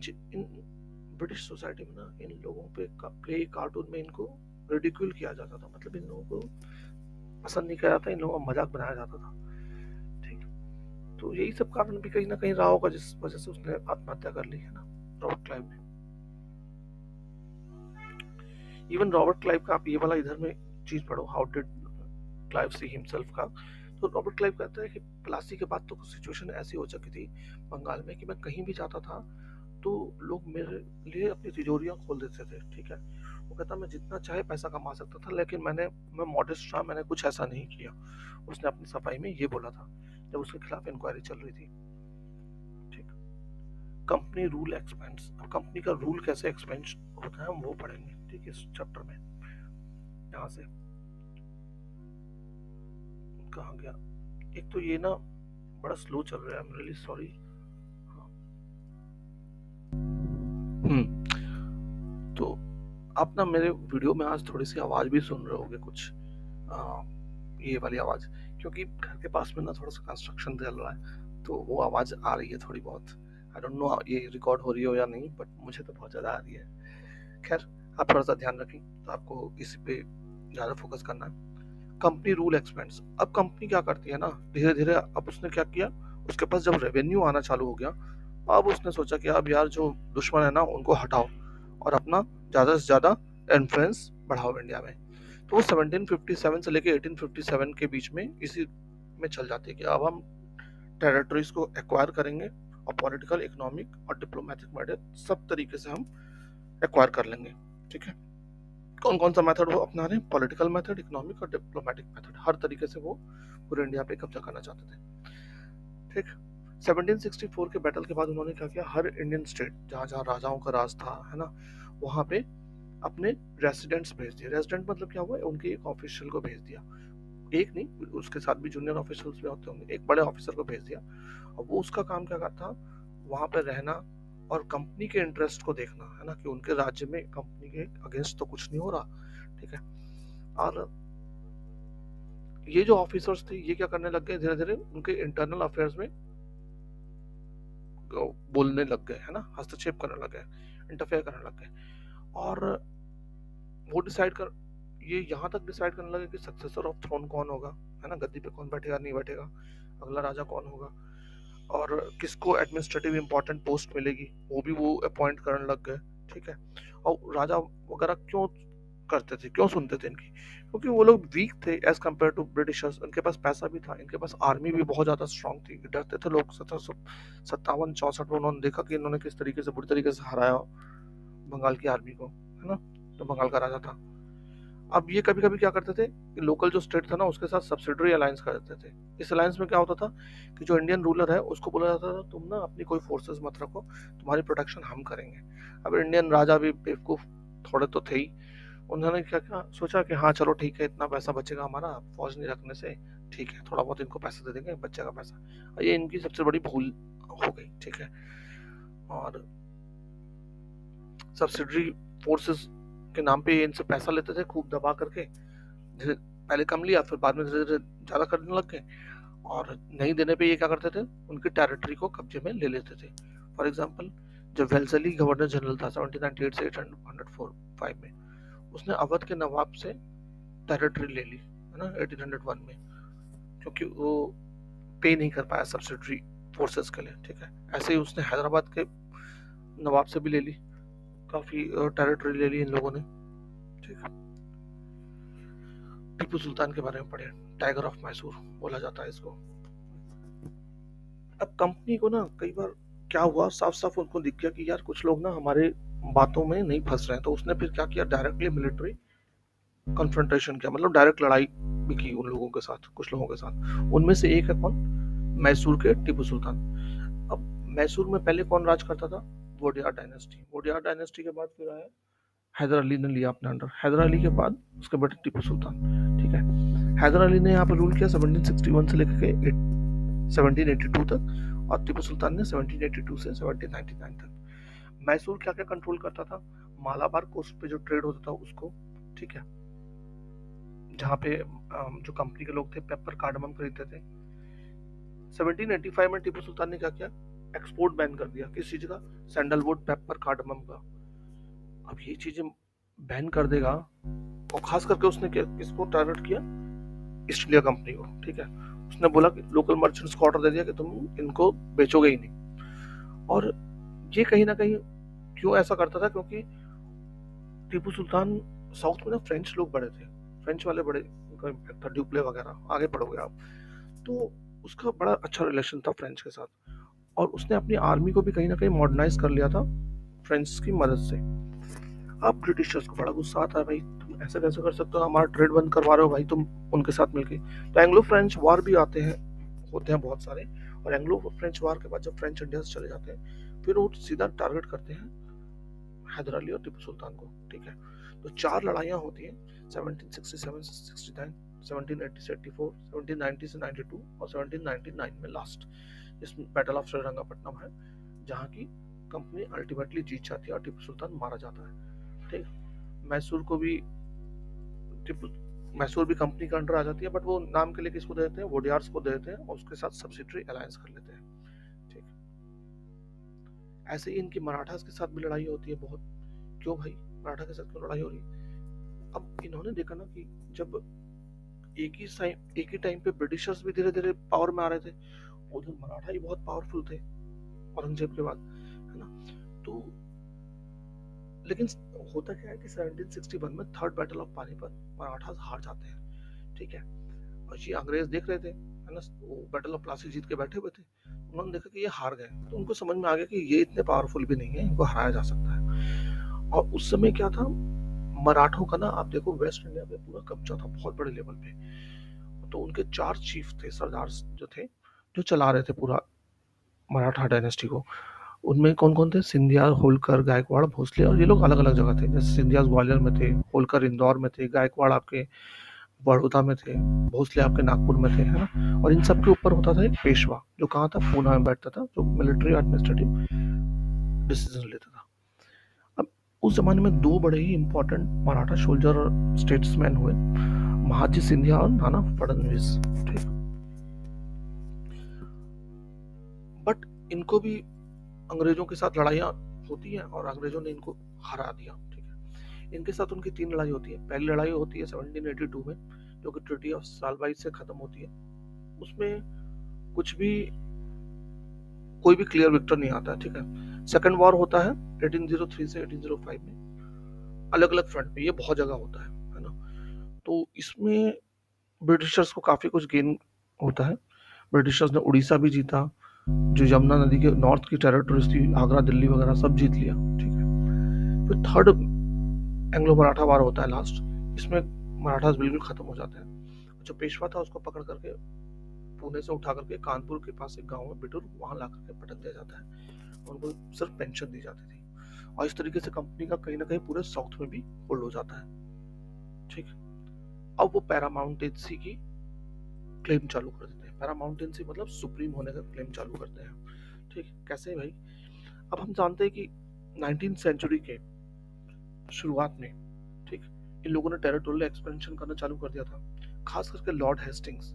ब्रिटिश सोसाइटी में ना इन लोगों पे प्ले कार्टून में इनको रिडिक्यूल किया जाता था, मतलब इन लोगों को पसंद नहीं किया जाता, इन लोगों का मजाक बनाया जाता था। ठीक, तो यही सब कारण भी कहीं ना कहीं रहा होगा जिस वजह से उसने आत्महत्या कर ली, है ना, रॉबर्ट क्लाइव ने। इवन रॉबर्ट क्लाइव का आप ये वाला इधर में चीज पढ़ो, how did Clive see himself का। तो रॉबर्ट क्लाइव कहता है कि प्लासी के बाद तो सिचुएशन ऐसी हो चुकी थी बंगाल में कि मैं कहीं भी जाता था तो लोग मेरे लिए अपनी तिजोरियां खोल देते थे, ठीक है। वो कहता मैं जितना चाहे पैसा कमा सकता था, लेकिन मैं मॉडेस्ट रहा, मैंने कुछ ऐसा नहीं किया। उसने अपनी सफाई में ये बोला था जब उसके खिलाफ इंक्वायरी चल रही थी, ठीक। कंपनी रूल एक्सपेंस, अब कंपनी का रूल कैसे एक्सपेंस होता है हम वो पढ़ेंगे, ठीक है, इस चैप्टर में। यहाँ से कहाँ गया, एक तो ये ना बड़ा स्लो चल रहा है, आई एम रियली सॉरी। तो आप ना मेरे वीडियो में आज थोड़ी सी आवाज़ भी सुन रहे होगे कुछ, आ, ये वाली आवाज़, क्योंकि घर के पास में ना थोड़ा सा कंस्ट्रक्शन चल रहा है, तो वो आवाज़ आ रही है थोड़ी बहुत। आई डोंट नो ये रिकॉर्ड हो रही हो या नहीं, बट मुझे तो बहुत ज़्यादा आ रही है। खैर, आप थोड़ा सा ध्यान रखें, तो आपको इसी पे ज़्यादा फोकस करना है। कंपनी रूल एक्सपेंस, अब कंपनी क्या करती है ना, धीरे धीरे अब उसने क्या किया, उसके पास जब रेवेन्यू आना चालू हो गया, अब उसने सोचा कि अब यार जो दुश्मन है ना उनको हटाओ और अपना ज़्यादा से ज़्यादा इन्फ्लुएंस बढ़ाओ इंडिया में। तो वो 1757 से लेके 1857 के बीच में इसी में चल जाती है कि अब हम टेरिटरीज को एक्वायर करेंगे और पॉलिटिकल, इकोनॉमिक और डिप्लोमेटिक मेथड सब तरीके से हम एक्वायर कर लेंगे, ठीक है। कौन कौन सा मेथड वो अपना रहे हैं, पॉलिटिकल मेथड, इकोनॉमिक और डिप्लोमेटिक मेथड, हर तरीके से वो पूरे इंडिया पे कब्जा करना चाहते थे, ठीक। 1764 के बैटल के बाद उन्होंने क्या किया, हर इंडियन स्टेट जहाँ जहाँ राजाओं का राज था, है ना, वहाँ पे अपने रेसिडेंट्स भेज दिए। रेसिडेंट मतलब क्या हुआ, उनके एक ऑफिशियल को भेज दिया, एक नहीं, उसके साथ भी जूनियर ऑफिसर्स भी होते होंगे, एक बड़े ऑफिसर को भेज दिया। और वो उसका काम क्या करता, वहाँ पे रहना और कंपनी के इंटरेस्ट को देखना, है ना, कि उनके राज्य में कंपनी के अगेंस्ट तो कुछ नहीं हो रहा, ठीक है। और ये जो ऑफिसर्स थे ये क्या करने लग गए, धीरे धीरे उनके इंटरनल अफेयर्स में बोलने लग गए, है ना, हस्तक्षेप करने लग गए, इंटरफेयर करने लग गए। और वो डिसाइड कर, ये यहाँ तक डिसाइड करने लगे कि सक्सेसर ऑफ थ्रोन कौन होगा, है ना, गद्दी पे कौन बैठेगा नहीं बैठेगा, अगला राजा कौन होगा, और किसको एडमिनिस्ट्रेटिव इंपॉर्टेंट पोस्ट मिलेगी वो भी वो अपॉइंट करने लग गए, ठीक है। और राजा वगैरह क्यों करते थे, क्यों सुनते थे इनकी, क्योंकि वो लोग वीक थे एज कम्पेयर टू ब्रिटिशर्स। उनके पास पैसा भी था, इनके पास आर्मी भी बहुत ज्यादा स्ट्रांग थी, डरते थे लोग। 1757-64 में उन्होंने देखा कि इन्होंने किस तरीके से बुरी तरीके से हराया बंगाल की आर्मी को, है ना, तो बंगाल का राजा था। अब ये कभी कभी क्या करते थे कि लोकल जो स्टेट था ना उसके साथ सब्सिडरी अलायंस कर देते थे। इस अलायंस में क्या होता था कि जो इंडियन रूलर है उसको बोला जाता था तुम ना अपनी कोई फोर्सेस मत रखो, तुम्हारी प्रोटेक्शन हम करेंगे। अब इंडियन राजा भी बेवकूफ थोड़े तो थे ही, उन्होंने क्या क्या सोचा कि हाँ चलो ठीक है, इतना पैसा बचेगा हमारा फौज नहीं रखने से, ठीक है, थोड़ा बहुत इनको पैसा दे देंगे, बच्चे का पैसा। और ये इनकी सबसे बड़ी भूल हो गई, ठीक है। और सब्सिडरी फोर्सेस के नाम पे ये इनसे पैसा लेते थे खूब दबा करके, पहले कम लिया फिर बाद में धीरे धीरे ज्यादा करने लग गए। और नहीं देने पे ये क्या करते थे, उनकी टेरिटरी को कब्जे में ले लेते थे। फॉर एग्जांपल, जब वेल्सली गवर्नर जनरल था 1798 से 1805 में, उसने अवध के नवाब से टेरिटरी ले ली, है ना, 1801 में, क्योंकि वो पे नहीं कर पाया सब्सिडरी फोर्सेस के लिए, ठीक है। ऐसे ही उसने हैदराबाद के नवाब से भी ले ली, काफी टेरिटरी ले ली इन लोगों ने, ठीक है। टीपू सुल्तान के बारे में पढ़े, टाइगर ऑफ मैसूर बोला जाता है इसको। अब कंपनी को ना कई बार क्या हुआ, साफ साफ उनको दिख गया कि यार कुछ लोग ना हमारे बातों में नहीं फंस रहे हैं, तो उसने फिर क्या किया, डायरेक्टली मिलिट्री कन्फ्रंटेशन किया, मतलब डायरेक्ट लड़ाई भी की उन लोगों के साथ, कुछ लोगों के साथ। उनमें से एक है कौन, मैसूर के टीपू सुल्तान। अब मैसूर में पहले कौन राज करता था, वोडियार डायनेस्टी। वोडियार डायनेस्टी के बाद फिर आया हैदर अली ने लिया अपने अंडर, हैदर अली के बाद उसके बेटे टीपू सुल्तान, ठीक है। हैदर अली ने यहाँ पर रूल किया 1761 से लेकर के 1782 तक, और टीपू सुल्तान ने 1782 से 1799 तक। मैसूर क्या क्या कंट्रोल करता था, मालाबार कोस्ट पे जो ट्रेड होता था उसको, ठीक है, जहाँ पे जो कंपनी के लोग थे पेपर कार्डमम खरीदते थे। 1785 में टीपू सुल्तान ने क्या किया, एक्सपोर्ट बैन कर दिया, किस चीज का, सैंडलवुड, पेपर, कार्डमम का। अब ये चीजें बैन कर देगा, और खास करके उसने किसको टारगेट किया, ईस्ट इंडिया कंपनी को, ठीक है। उसने बोला कि लोकल मर्चेंट्स को ऑर्डर दे दिया कि तुम इनको बेचोगे ही नहीं। और ये कहीं ना कहीं क्यों ऐसा करता था, क्योंकि टीपू सुल्तान, साउथ में ना फ्रेंच लोग बड़े थे, फ्रेंच वाले बड़े, उनका इम्पैक्ट था, ड्यूप्ले वगैरह, आगे पढ़ोगे आप, तो उसका बड़ा अच्छा रिलेशन था फ्रेंच के साथ। और उसने अपनी आर्मी को भी कहीं ना कहीं मॉडर्नाइज कर लिया था फ्रेंच की मदद से। अब ब्रिटिशर्स को बड़ा गुस्सा आता है, भाई तुम ऐसा कैसे कर सकते हो, हमारा ट्रेड बंद करवा रहे हो भाई तुम उनके साथ मिलके। तो एंग्लो फ्रेंच वॉर भी होते हैं बहुत सारे। और एंग्लो फ्रेंच वॉर के बाद जब फ्रेंच इंडिया से चले जाते हैं, फिर वो सीधा टारगेट करते हैं हैदर अली और टीपू सुल्तान को। ठीक है, तो 4 लड़ाइयाँ होती हैं 1767 से 69, 1780 से 84, 1790 से 92 और 1799 में लास्ट इस बैटल ऑफ श्रीरंगपट्टनम है, जहाँ की कंपनी अल्टीमेटली जीत जाती है और टीपू सुल्तान मारा जाता है। ठीक, मैसूर को भी टीपू मैसूर भी कंपनी के अंडर आ जाती है, बट वो नाम के लिए किसको दे देते हैं, वोडियार्स को दे देते हैं और उसके साथ सब्सिडरी अलायंस कर लेते हैं। ठीक, ऐसे ही इनकी मराठास के साथ भी लड़ाई होती है बहुत। क्यों भाई मराठा के साथ क्यों लड़ाई हो रही? अब इन्होंने देखा ना कि जब एक ही टाइम पे ब्रिटिशर्स भी धीरे धीरे पावर में आ रहे थे, उधर मराठा ही बहुत पावरफुल थे औरंगजेब के बाद, है ना। तो लेकिन होता क्या है कि 1761 में third battle of Panipat Marathas हार जाते हैं। ठीक है, और ये अंग्रेज देख रहे थे, है ना, वो बैटल ऑफ प्लासी जीत के बैठे हुए थे। उन्होंने देखा कि ये हार गए, तो उनको समझ में आ गया कि ये इतने पावरफुल भी नहीं है, इनको हराया जा सकता है। और उस समय क्या था, मराठों का ना आप देखो वेस्ट इंडिया पे पूरा कब्जा था बहुत बड़े लेवल पे। तो उनके 4 चीफ थे, सरदार जो थे, जो चला रहे थे पूरा मराठा डायनेस्टी को। उनमें कौन कौन थे, सिंधिया, होलकर, गायकवाड़, भोसले, और ये लोग अलग अलग जगह थे। जैसे सिंधिया ग्वालियर में थे, होलकर इंदौर में थे, गायकवाड़ आपके बड़ौदा में थे, भोसले आपके नागपुर में थे, है ना। और इन सब के ऊपर होता था एक पेशवा, जो कहाँ था, पूना में बैठता था, जो मिलिट्री एडमिनिस्ट्रेटिव डिसीजन लेता था। अब उस जमाने में 2 बड़े ही इंपॉर्टेंट मराठा सोल्जर और स्टेट्समैन हुए, महाजी सिंधिया और नाना फडणवीस। ठीक, बट इनको भी अंग्रेजों के साथ लड़ाइयाँ होती हैं और अंग्रेजों ने इनको हरा दिया। ठीक है, इनके साथ उनकी 3 लड़ाई होती है। पहली लड़ाई होती है 1782 में, जो कि ट्रीटी ऑफ सालबाई से खत्म होती है। उसमें कुछ भी कोई भी क्लियर विक्टर नहीं आता है। ठीक है, सेकंड वॉर होता है 1803 से 1805 में, अलग अलग फ्रंट पे, ये बहुत जगह होता है ना। तो इसमें ब्रिटिशर्स को काफी कुछ गेन होता है। ब्रिटिशर्स ने उड़ीसा भी जीता, जो यमुना नदी के नॉर्थ की टेरिटरीज थी, आगरा, दिल्ली वगैरह सब जीत लिया। ठीक है, फिर थर्ड एंग्लो मराठा वार होता है लास्ट। इसमें मराठास बिल्कुल खत्म हो जाते हैं। जो पेशवा था उसको पकड़ करके पुणे से उठा करके कानपुर के पास एक गांव है बिटूर, वहां ला करके पटक दिया जाता है। उनको सिर्फ पेंशन दी जाती थी, और इस तरीके से कंपनी का कहीं ना कहीं पूरे साउथ में भी होल्ड हो जाता है। ठीक, अब वो पैरामाउंटेंसी की क्लेम चालू कर देते हैं। पैरामाउंटेंसी मतलब सुप्रीम होने का क्लेम चालू करते हैं। ठीक, कैसे भाई? अब हम जानते हैं कि 19th सेंचुरी के शुरुआत में, ठीक, इन लोगों ने टेरिटोरियल एक्सपेंशन करना चालू कर दिया था। खास करके लॉर्ड हेस्टिंग्स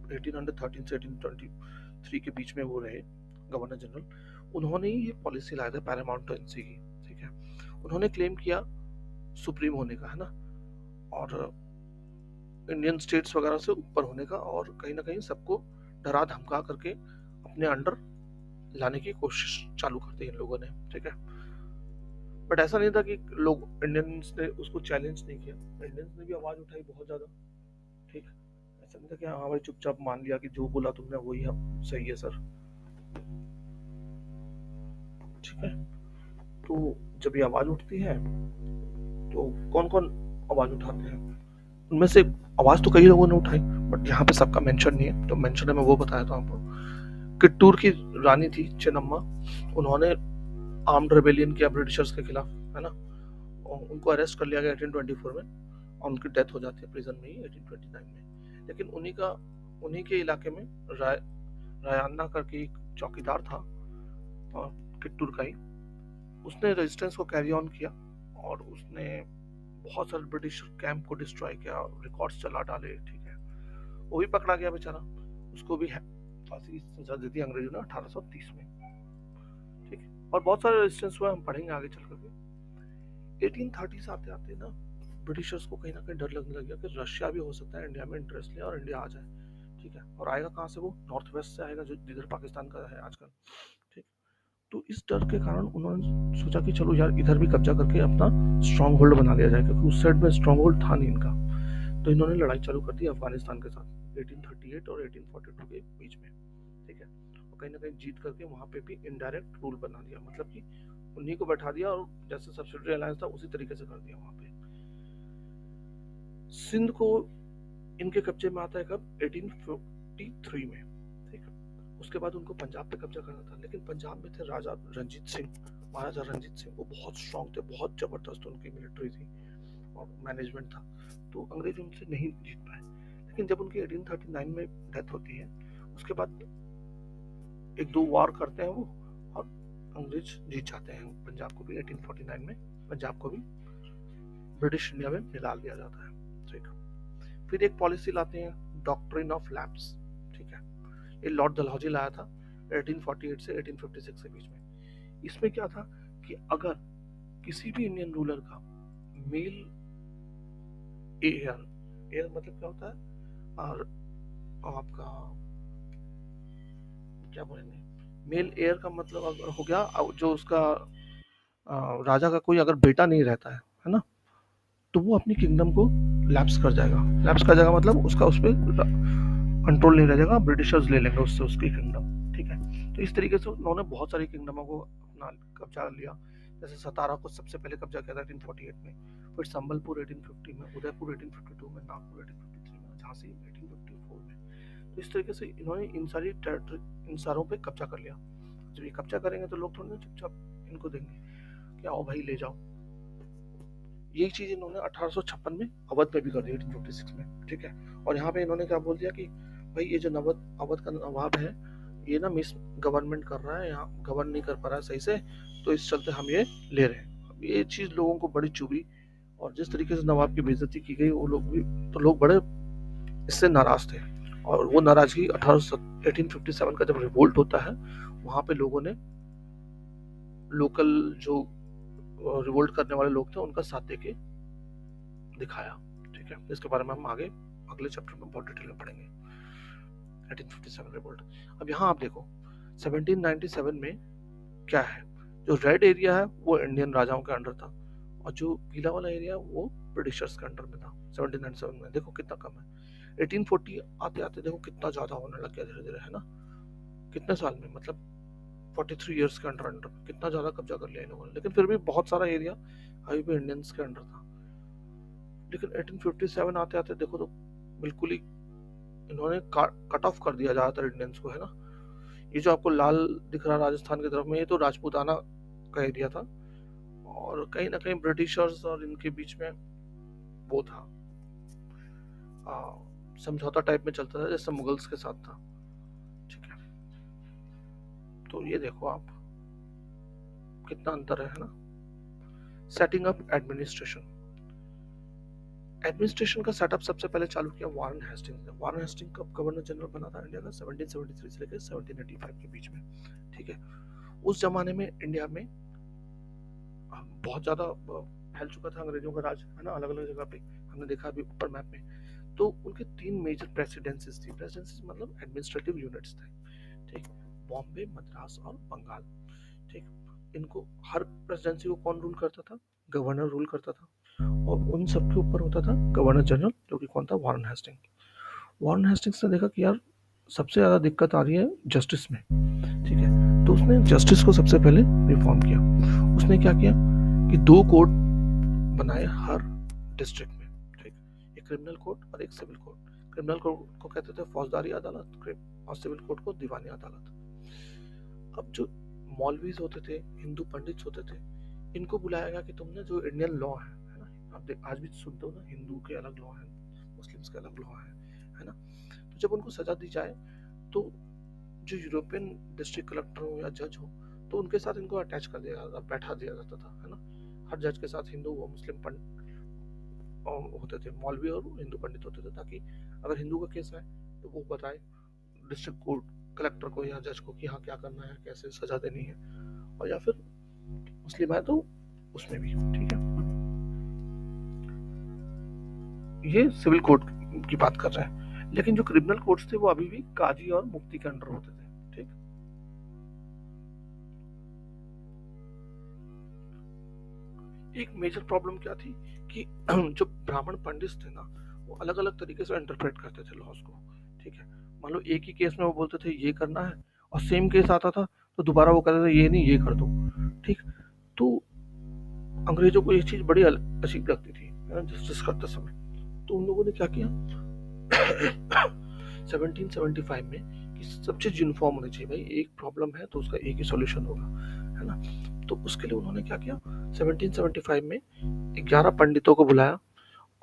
1813 से 1823 के बीच में वो रहे गवर्नर जनरल। उन्होंने ही ये पॉलिसी लाया था पैरामाउंटेंसी की। ठीक है, उन्होंने क्लेम किया सुप्रीम होने का, है ना, और इंडियन स्टेट्स वगैरह से ऊपर होने का, और कहीं ना कहीं सबको डरा धमका करके अपने अंडर लाने की कोशिश चालू कर दी इन लोगों ने। ठीक है, बट ऐसा नहीं था कि लोग इंडियंस ने उसको चैलेंज नहीं किया, इंडियंस ने भी आवाज उठाई बहुत ज्यादा। ठीक, ऐसा नहीं था कि हाँ भाई चुपचाप मान लिया कि जो बोला तुमने वही हम सही है सर। ठीक है, तो जब ये आवाज उठती है तो कौन कौन आवाज उठाते हैं, उनमें से आवाज तो कई लोगों ने उठाई, बट यहाँ पे सबका मेंशन नहीं है। जो मेंशन है मैं वो बताया था आपको। किट्टूर की रानी थी चेन्नम्मा, उन्होंने आर्म्ड रेबेलियन किया ब्रिटिशर्स के खिलाफ, है ना। उनको अरेस्ट कर लिया गया 1824 में, और उनकी डेथ हो जाती है प्रिजन में ही 1829 में। लेकिन उन्हीं के इलाके में रायन्ना करके एक चौकीदार था किट्टूर का ही, उसने रेजिस्टेंस को कैरी ऑन किया, और उसने बहुत सारे ब्रिटिश कैंप को डिस्ट्रॉय किया, रिकॉर्ड्स चला डाले। ठीक है, वो भी पकड़ा गया बेचारा, उसको भी फांसी की सजा दी थी अंग्रेजों ने 1830 में। ठीक है, और बहुत सारे रेजिस्टेंस हुए, हम पढ़ेंगे आगे चल करके। 1830 आते आते ना ब्रिटिशर्स को कहीं ना कहीं डर लगने लग गया कि रशिया भी हो सकता है इंडिया में इंटरेस्ट ले और इंडिया आ जाए। ठीक है, और आएगा कहाँ से, वो नॉर्थ वेस्ट से आएगा, जो जिधर पाकिस्तान का है आजकल। ठीक, तो इस डर के कारण उन्होंने सोचा कि चलो यार इधर भी कब्जा करके अपना स्ट्रॉन्ग होल्ड बना लिया जाए, क्योंकि उस साइड में स्ट्रॉन्ग होल्ड था नहीं इनका। तो इन्होंने लड़ाई चालू कर दी अफगानिस्तान के साथ 1838 और 1842 के बीच में। ठीक है, और कहीं ना कहीं जीत करके वहाँ पे भी इनडायरेक्ट रूल बना दिया, मतलब कि उन्हीं को बैठा दिया और जैसे सब्सिडियरी अलायंस था उसी तरीके से कर दिया वहाँ पे। सिंध को इनके कब्जे में आता है कब? 1853 में, ठीक है। उसके बाद उनको पंजाब पे कब्जा करना था, लेकिन पंजाब में थे राजा रंजीत सिंह, महाराजा रंजीत सिंह। वो बहुत स्ट्रांग थे, बहुत जबरदस्त उनकी मिलिट्री थी और मैनेजमेंट था, तो अंग्रेज उनसे नहीं जीत पाए। लेकिन जब उनकी 1839 में डेथ होती है, उसके बाद एक दो वार करते हैं वो, और अंग्रेज जीत जाते हैं पंजाब को भी। 1849 में पंजाब को भी ब्रिटिश इंडिया में मिला लिया जाता है, ठीक है। फिर एक पॉलिसी लाते हैं, डॉक्ट्रिन ऑफ लैप्स, ठीक है। ये लॉर्ड डलहौजी लाया था 1848 से 1856 के बीच में। इसमें क्या था कि अगर किसी भी इंडियन रूलर का मेल एयर, एयर मतलब क्या होता है, और आपका क्या बोलेंगे, मेल एयर का मतलब अगर हो गया जो उसका राजा का कोई अगर बेटा नहीं रहता है ना, तो वो अपनी किंगडम को लैप्स कर जाएगा। लैप्स कर जाएगा मतलब उसका उस पर कंट्रोल नहीं रह जाएगा, ब्रिटिशर्स ले लेंगे उससे उसकी किंगडम, ठीक है। तो इस तरीके से उन्होंने बहुत सारी किंगडमों को अपना कब्जा लिया। जैसे सतारा को सबसे पहले कब्जा किया था 1848 में, फिर संबलपुर 1850 में, उदयपुर 1852 में, नागपुर 1853 में, झांसी 1854 में। तो इस तरीके से इन्होंने इन सारी इन सारों पे कब्जा कर लिया। जब ये कब्जा करेंगे तो लोग थोड़ी ना चुपचाप इनको देंगे कि आओ भाई ले जाओ। यही चीज इन्होंने 1856 में अवध में भी कर दी, 1856 में, ठीक है। और यहाँ पे इन्होंने क्या बोल दिया कि भाई ये जो अवध का नवाब है, ये ना मिस गवर्नमेंट कर रहा है, यहाँ गवर्न नहीं कर पा रहा है सही से, तो इस चलते हम ये ले रहे हैं। अब ये चीज लोगों को बड़ी चुभी, और जिस तरीके से नवाब की बेइज्जती की गई, वो लोग भी, तो लोग बड़े इससे नाराज थे। और वो नाराजगी 1857 का जब रिवोल्ट होता है, वहां पे लोगों ने लोकल जो रिवोल्ट करने वाले लोग थे उनका साथ देके दिखाया, ठीक है। इसके बारे में हम आगे अगले चैप्टर में बहुत डिटेल में पढ़ेंगे। 1857 रिवोल्ट। अब यहाँ आप देखो 1797 में क्या है, जो रेड एरिया है वो इंडियन राजाओं के अंडर था, और जो पीला वाला एरिया वो ब्रिटिशर्स के अंडर में था। 1797 में देखो कितना कम है। 1840 आते आते देखो कितना ज्यादा होने लग गया धीरे धीरे, है ना। कितने साल में, मतलब 43 इयर्स के अंडर अंडर कितना ज्यादा कब्जा कर लिया इन लोगों ने। लेकिन फिर भी बहुत सारा एरिया अभी भी इंडियंस के अंडर था। लेकिन 1857 आते आते देखो तो बिल्कुल ही इन्होंने कट ऑफ कर दिया ज्यादातर इंडियंस को, है ना। ये जो आपको लाल दिख रहा है राजस्थान की तरफ में, ये तो राजपूताना का एरिया था, और कहीं ना कहीं ब्रिटिशर्स और इनके बीच में वो था, समझौता टाइप में चलता था जैसे मुगल्स के साथ था, ठीक है। तो ये देखो आप कितना अंतर है ना। Setting up administration. एडमिनिस्ट्रेशन का सेटअप सबसे पहले चालू किया वारन हेस्टिंग्स ने। वारन हेस्टिंग कब गवर्नर जनरल बना था इंडिया का? 1773 से लेकर 1785 के बीच में, ठीक है। उस जमाने में इंडिया में बहुत ज्यादा फैल चुका था अंग्रेजों का राज, है ना, अलग अलग जगह पे हमने देखा अभी ऊपर मैप में। तो उनके 3 मेजर प्रेसिडेंसीज थी। प्रेसिडेंसीज मतलब एडमिनिस्ट्रेटिव यूनिट्स थे, ठीक। बॉम्बे, मद्रास और बंगाल, ठीक। इनको हर प्रेसिडेंसी को कौन रूल करता था? गवर्नर रूल करता था, और उन सबके ऊपर होता था गवर्नर जनरल, जो कि कौन था? वारन हेस्टिंग। वारन हेस्टिंग्स ने देखा कि यार सबसे ज्यादा दिक्कत आ रही है जस्टिस में, ठीक है। तो उसने जस्टिस को सबसे पहले रिफॉर्म किया। उसने क्या किया कि 2 कोर्ट बनाए हर डिस्ट्रिक्ट में, ठीक। एक क्रिमिनल कोर्ट और एक सिविल कोर्ट। क्रिमिनल कोर्ट को कहते थे फौजदारी अदालत, और सिविल कोर्ट को दीवानी अदालत। अब जो मौलवीज होते थे, हिंदू पंडित होते थे, इनको बुलाया गया कि तुमने जो इंडियन लॉ है ना, आप आज भी सुनते हो ना, हिंदू के अलग लॉ है, मुस्लिम्स के अलग लॉ है ना। तो जब उनको सजा दी जाए, तो जो यूरोपियन डिस्ट्रिक्ट कलेक्टर हो या जज हो, तो उनके साथ इनको अटैच कर दिया जाता, बैठा दिया जाता था, है ना। हर जज के साथ हिंदू व मुस्लिम पंडित होते थे, मौलवी और हिंदू पंडित होते थे, ताकि अगर हिंदू का केस है तो वो बताए डिस्ट्रिक्ट कोर्ट कलेक्टर को या जज को कि हाँ क्या करना है, कैसे सजा देनी है। और या फिर मुस्लिम है तो उसमें भी, ठीक है। ये सिविल कोर्ट की बात कर रहे हैं। लेकिन जो क्रिमिनल कोर्ट्स थे वो अभी भी काजी और मुफ्ती के अंडर होते थे, ठीक। एक मेजर प्रॉब्लम क्या थी कि जो ब्राह्मण पंडित थे ना, वो अलग अलग तरीके से इंटरप्रेट करते थे लॉज को, ठीक है। मान लो एक ही केस में वो बोलते थे ये करना है, और सेम केस आता था तो दोबारा वो कहते थे ये नहीं ये कर दो, ठीक। तो अंग्रेजों को ये चीज़ बड़ी अजीब लगती थी, है ना, जस्टिस करते समय। तो उन लोगों ने क्या किया 1775 में कि सब चीज़ यूनिफॉर्म होनी चाहिए, भाई एक प्रॉब्लम है तो उसका एक ही सॉल्यूशन होगा, है ना। तो उसके लिए उन्होंने क्या किया 1775 में 11 पंडितों को बुलाया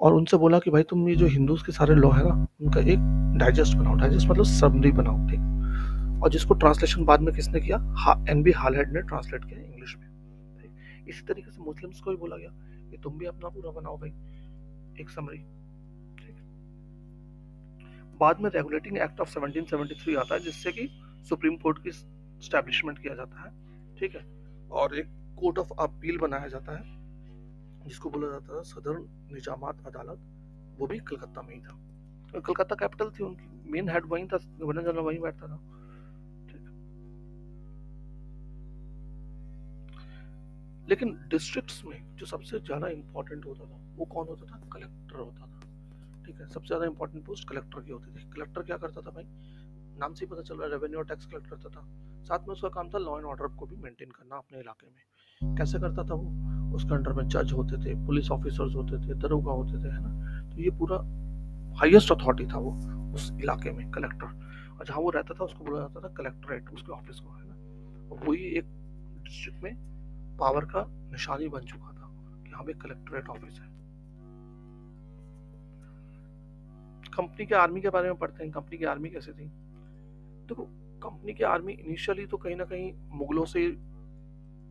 और उनसे बोला कि भाई तुम ये जो हिंदूज के सारे लॉ है ना उनका एक डाइजेस्ट बनाओ, डाइजेस्ट मतलब समरी बनाओ, ठीक। और जिसको ट्रांसलेशन बाद में किसने किया, NB हालहेड ने ट्रांसलेट किया इंग्लिश में, ठीक। इसी तरीके से मुस्लिम्स को भी बोला गया कि तुम भी अपना पूरा बनाओ भाई एक समरी, ठीक। बाद में रेगुलेटिंग एक्ट ऑफ 1773 आता है जिससे कि सुप्रीम कोर्ट की स्टैब्लिशमेंट किया जाता है, ठीक है। और एक कोर्ट ऑफ अपील बनाया जाता है जिसको बोला जाता है सदर्न निजामात अदालत, वो भी कलकत्ता में ही था। तो कलकत्ता कैपिटल थी उनकी, मेन हेड वहीं था, गवर्नर जनरल वहीं बैठता था, ठीक। लेकिन डिस्ट्रिक्ट्स में जो सबसे ज्यादा इंपॉर्टेंट होता था वो कौन होता था, कलेक्टर होता था, ठीक है। सबसे ज्यादा इंपॉर्टेंट पोस्ट कलेक्टर की होती थी। कलेक्टर क्या करता था भाई, नाम से ही पता चल रहा है, रेवेन्यू और टैक्स कलेक्ट करता था। साथ में उसका काम था लॉ एंड ऑर्डर को भी मेंटेन करना अपने इलाके में। कैसे करता था वो, उसके अंडर में जज होते थे, पुलिस ऑफिसर्स होते थे, दरोगा होते थे, है ना। तो ये पूरा हाईएस्ट अथॉरिटी था वो उस इलाके में, कलेक्टर। और जहाँ वो रहता था उसको बोला जाता था कलेक्टरेट, उसके ऑफिस को, है ना। और वही एक डिस्ट्रिक्ट में पावर का निशानी बन चुका था कि हाँ भाई कलेक्टरेट ऑफिस है। कंपनी के आर्मी के बारे में पढ़ते हैं, कंपनी की आर्मी कैसे थी। देखो कंपनी की आर्मी इनिशियली तो कहीं ना कहीं मुगलों से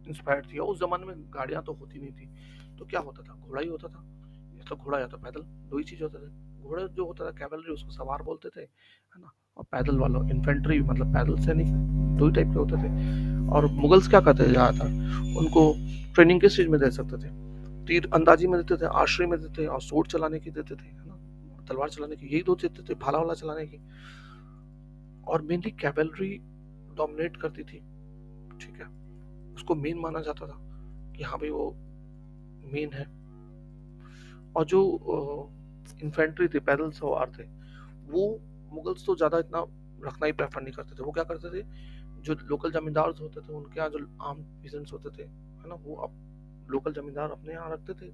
इंस्पायर्ड थी। उस जमाने में गाड़ियां तो होती नहीं थी, तो क्या होता था, घोड़ा ही होता था, या तो घोड़ा या तो पैदल, दो ही चीज होते थे। घोड़े जो होता था कैवलरी उसको सवार बोलते थे, है ना। और पैदल वालों इन्फेंट्री मतलब पैदल सैनिक, दो ही टाइप के होते थे। और मुगल्स क्या करते थे ज्यादातर, उनको ट्रेनिंग किस चीज में दे सकते थे, तीर अंदाजी में देते थे, आर्चरी में देते थे, और सोर्ड चलाने की देते थे, है ना, तलवार चलाने की, यही दो देते थे, भाला वाला चलाने की। और मेनली कैवलरी डोमिनेट करती थी, ठीक है। उसको मेन माना जाता था कि हाँ भाई वो मेन है। और जो इन्फेंट्री थे, पैदल सवार थे, वो मुगल्स तो ज्यादा इतना रखना ही प्रेफर नहीं करते थे। वो क्या करते थे, जो लोकल जमींदार होते थे उनके यहाँ जो आम पीजेंट्स होते थे, है ना, वो अब लोकल जमींदार अपने यहाँ रखते थे।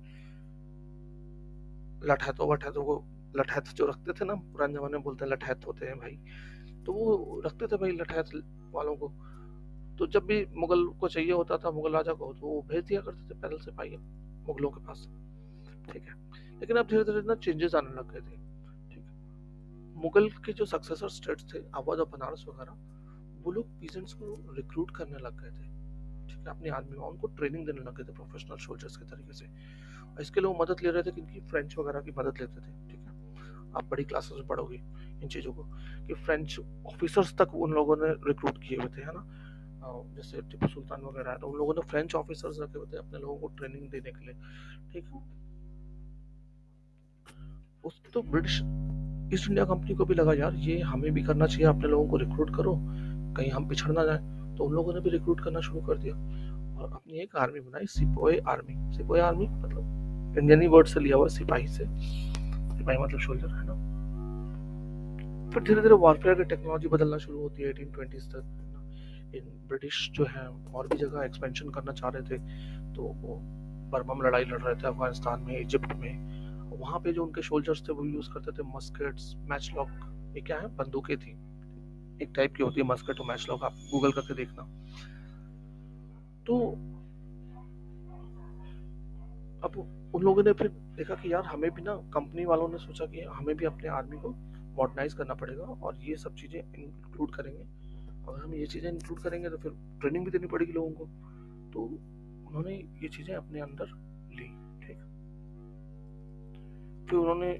लठैतों वठैतों को, लठैत जो रखते थे ना, पुराने जमाने में बोलते हैं लठैत होते हैं भाई, तो वो रखते थे भाई लठैत वालों को। तो जब भी मुगल को चाहिए होता था, मुगल राजा को, तो वो भेज दिया करते थे पैदल सिपाही मुगलों के पास, ठीक है। लेकिन अब धीरे धीरे ना चेंजेस आने लग गए थे, ठीक है। मुगल के जो सक्सेसर स्टेट्स थे, अवध और बनारस वगैरह, वो लोग पीजेंट्स को रिक्रूट करने लग गए थे, ठीक है, अपनी आर्मी में उनको ट्रेनिंग देने लग गए थे प्रोफेशनल सोल्जर्स के तरीके से। और इसके लिए वो मदद ले रहे थे, क्योंकि फ्रेंच वगैरह की मदद लेते थे, ठीक है। आप बड़ी क्लासेस में पढ़ोगे इन चीज़ों को कि फ्रेंच ऑफिसर्स तक उन लोगों ने रिक्रूट किए हुए थे, है ना। जैसे टिप्पू सुल्तान वगैरह है, तो उन लोगों ने फ्रेंच ऑफिसर्स रखे हुए थे अपने लोगों को ट्रेनिंग देने के लिए, ठीक है। उस तो ब्रिटिश ईस्ट इंडिया कंपनी को भी लगा यार ये हमें भी करना चाहिए, अपने लोगों को रिक्रूट करो, कहीं हम पिछड़ ना जाए। तो उन लोगों ने भी रिक्रूट करना शुरू कर दिया और अपनी एक आर्मी बनाई, सिपोही आर्मी। सिपोही आर्मी मतलब इंडियन वर्ड से लिया हुआ, सिपाही से, सिपाही मतलब सोल्जर, है ना। फिर धीरे धीरे वॉरफेयर की टेक्नोलॉजी बदलना शुरू होती है 1820s तक। इन ब्रिटिश जो है और भी जगह एक्सपेंशन करना चाह रहे थे, तो वो बर्मा में लड़ाई लड़ रहे थे, अफगानिस्तान में, इजिप्ट में। वहाँ पे जो उनके सोल्जर्स थे वो यूज करते थे मस्केट्स, मैचलॉक। ये क्या है, बंदूकें थी, एक टाइप की होती है मस्केट और मैचलॉक, आप गूगल करके देखना। तो अब उन लोगों ने फिर देखा कि यार हमें भी ना, कंपनी वालों ने सोचा कि हमें भी अपने आर्मी को मॉडर्नाइज करना पड़ेगा और ये सब चीज़ें इंक्लूड करेंगे। अगर हम ये चीज़ें इंक्लूड करेंगे तो फिर ट्रेनिंग भी देनी पड़ेगी लोगों को। तो उन्होंने ये चीज़ें अपने अंदर ली, ठीक। फिर उन्होंने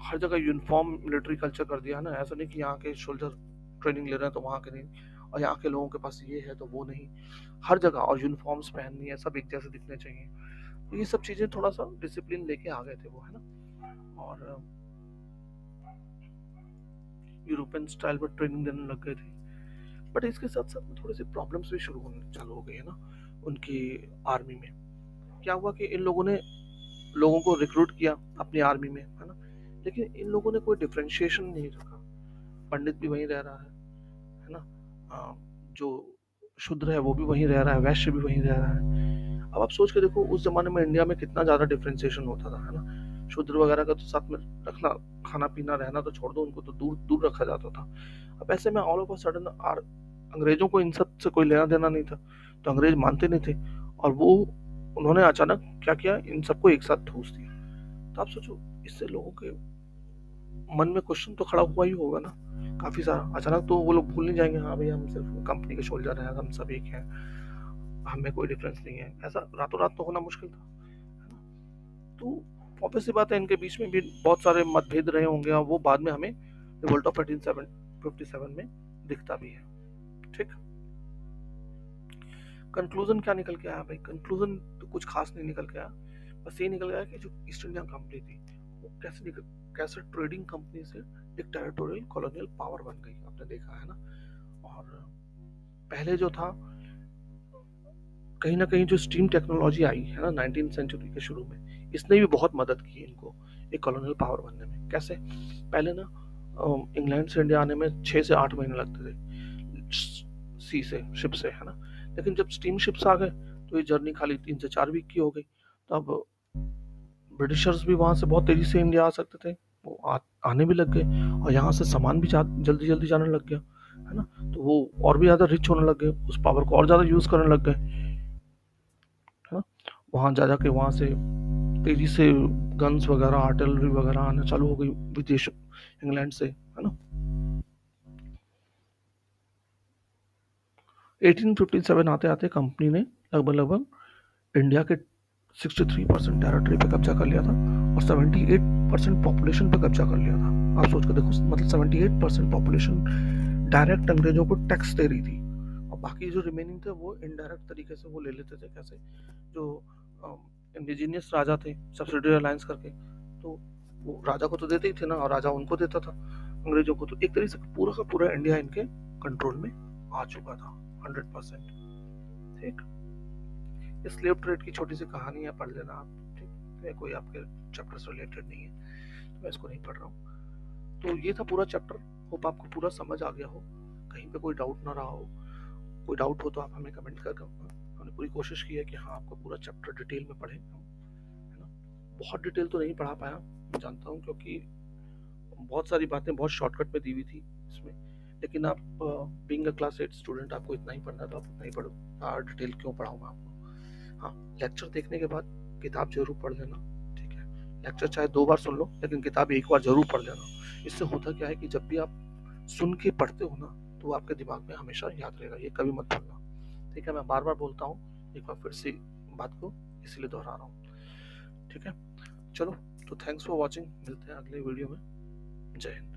हर जगह यूनिफॉर्म मिलिट्री कल्चर कर दिया ना। ऐसा नहीं कि यहाँ के सोल्जर ट्रेनिंग ले रहे हैं तो वहाँ के नहीं, और यहाँ के लोगों के पास ये है तो वो नहीं, हर जगह। और यूनिफॉर्म्स पहननी है, सब एक जैसे दिखने चाहिए। तो ये सब चीज़ें थोड़ा सा डिसिप्लिन लेके आ गए थे वो, है ना। और यूरोपियन स्टाइल पर ट्रेनिंग देने लग गए थे। बट इसके साथ साथ में थोड़ी सी प्रॉब्लम्स भी शुरू होने चालू हो गई, है ना, उनकी आर्मी में। क्या हुआ कि इन लोगों ने लोगों को रिक्रूट किया अपनी आर्मी में, है ना, लेकिन इन लोगों ने कोई डिफरेंशिएशन नहीं रखा। पंडित भी वहीं रह रहा है ना। जो शूद्र है वो भी वहीं रह रहा है, वैश्य भी वहीं रह रहा है। अब आप सोच के देखो उस जमाने में इंडिया में कितना ज्यादा डिफरेंशिएशन होता था, है ना। शूद्र वगैरह का तो साथ में रखना, खाना पीना रहना तो छोड़ दो, उनको तो दूर दूर रखा जाता था। अब ऐसे में ऑल ऑफ अ सडन अंग्रेजों को इन सब से कोई लेना देना नहीं था, तो अंग्रेज मानते नहीं थे, और वो उन्होंने अचानक क्या किया, इन सबको एक साथ ठूस दिया। तो आप सोचो, इससे लोगों के मन में क्वेश्चन तो खड़ा हुआ ही होगा ना, काफी सारा। अचानक तो वो लोग भूल नहीं जाएंगे, हाँ भाई हम सिर्फ कंपनी के सोल्जर हैं, हम सब एक हैं, हमें कोई डिफरेंस नहीं है। ऐसा रातों रात तो होना मुश्किल था, है ना। तो ऑब्वियस सी बात है, इनके बीच में भी बहुत सारे मतभेद रहे होंगे, और वो बाद में हमें रिवोल्ट ऑफ 1857 में दिखता भी है। ठीक। कंक्लूजन क्या निकल के आया भाई? कंक्लूजन तो कुछ खास नहीं निकल के आया, बस ये निकल गया कि जो ईस्ट इंडिया कंपनी थी वो कैसे ट्रेडिंग कंपनी से एक टेरिटोरियल कॉलोनियल पावर बन गई, आपने देखा है ना। और पहले जो था, कहीं ना कहीं जो स्टीम टेक्नोलॉजी आई है ना 19th सेंचुरी के शुरू में, इसने भी बहुत मदद की इनको एक कॉलोनियल पावर बनने में। कैसे? पहले ना इंग्लैंड से इंडिया आने में 6 से 8 महीने लगते थे सी से, शिप से, है ना। लेकिन जब स्टीम शिप्स आ गए तो ये जर्नी खाली 3 से 4 वीक की हो गई। तो अब ब्रिटिशर्स भी वहां से बहुत तेजी से इंडिया आ सकते थे, वो आने भी लग गए, और यहाँ से सामान भी जल्दी जल्दी जाने लग गया, है ना। तो वो और भी ज्यादा रिच होने लग गए, उस पावर को और ज्यादा यूज करने लग गए, है ना। वहां जा जाके वहां से तेजी से गन्स वगैरह, आर्टिलरी वगैरह आना चालू हो गई विदेश, इंग्लैंड से, है ना। 1857 आते आते कंपनी ने लगभग लगभग इंडिया के 63% टेरिटरी पे कब्जा कर लिया था, और 78% पॉपुलेशन पे कब्जा कर लिया था। आप सोच कर देखो, मतलब 78% पॉपुलेशन डायरेक्ट अंग्रेजों को टैक्स दे रही थी, और बाकी जो रिमेनिंग थे वो इनडायरेक्ट तरीके से वो ले लेते थे। कैसे? जो इंडिजीनियस राजा थे सब्सिडी अलायंस करके, तो वो राजा को तो देते ही थे ना, और राजा उनको देता था अंग्रेजों को। तो एक तरीके से पूरा का पूरा इंडिया इनके कंट्रोल में आ चुका था 100%। ठीक। स्लेव ट्रेड की छोटी सी कहानी है, पढ़ लेना आप। ठीक है, कोई आपके चैप्टर से रिलेटेड नहीं है, तो मैं इसको नहीं पढ़ रहा हूँ। तो ये था पूरा चैप्टर, होप आपको पूरा समझ आ गया हो, कहीं पे कोई डाउट ना रहा हो। कोई डाउट हो तो आप हमें कमेंट करके, हमने पूरी कोशिश की है कि हाँ आपको पूरा चैप्टर डिटेल में पढ़ें हम, है ना। बहुत डिटेल तो नहीं पढ़ा पाया, मैं जानता हूँ, क्योंकि बहुत सारी बातें बहुत शॉर्टकट में दी हुई थी इसमें। लेकिन आप बीइंग अ क्लास 8 स्टूडेंट, आपको इतना ही पढ़ना है तो आप उतना ही पढ़ो, डिटेल क्यों पढ़ाऊंगा आपको। हाँ, लेक्चर देखने के बाद किताब जरूर पढ़ लेना, ठीक है। लेक्चर चाहे 2 बार सुन लो, लेकिन किताब एक बार जरूर पढ़ लेना। इससे होता क्या है कि जब भी आप सुन के पढ़ते हो ना, तो आपके दिमाग में हमेशा याद रहेगा, ये कभी मत भूलना। ठीक है, मैं बार बार बोलता हूँ, एक बार फिर से बात को इसीलिए दोहरा रहा हूँ। ठीक है, चलो, तो थैंक्स फॉर वॉचिंग, मिलते हैं अगले वीडियो में। जय हिंद।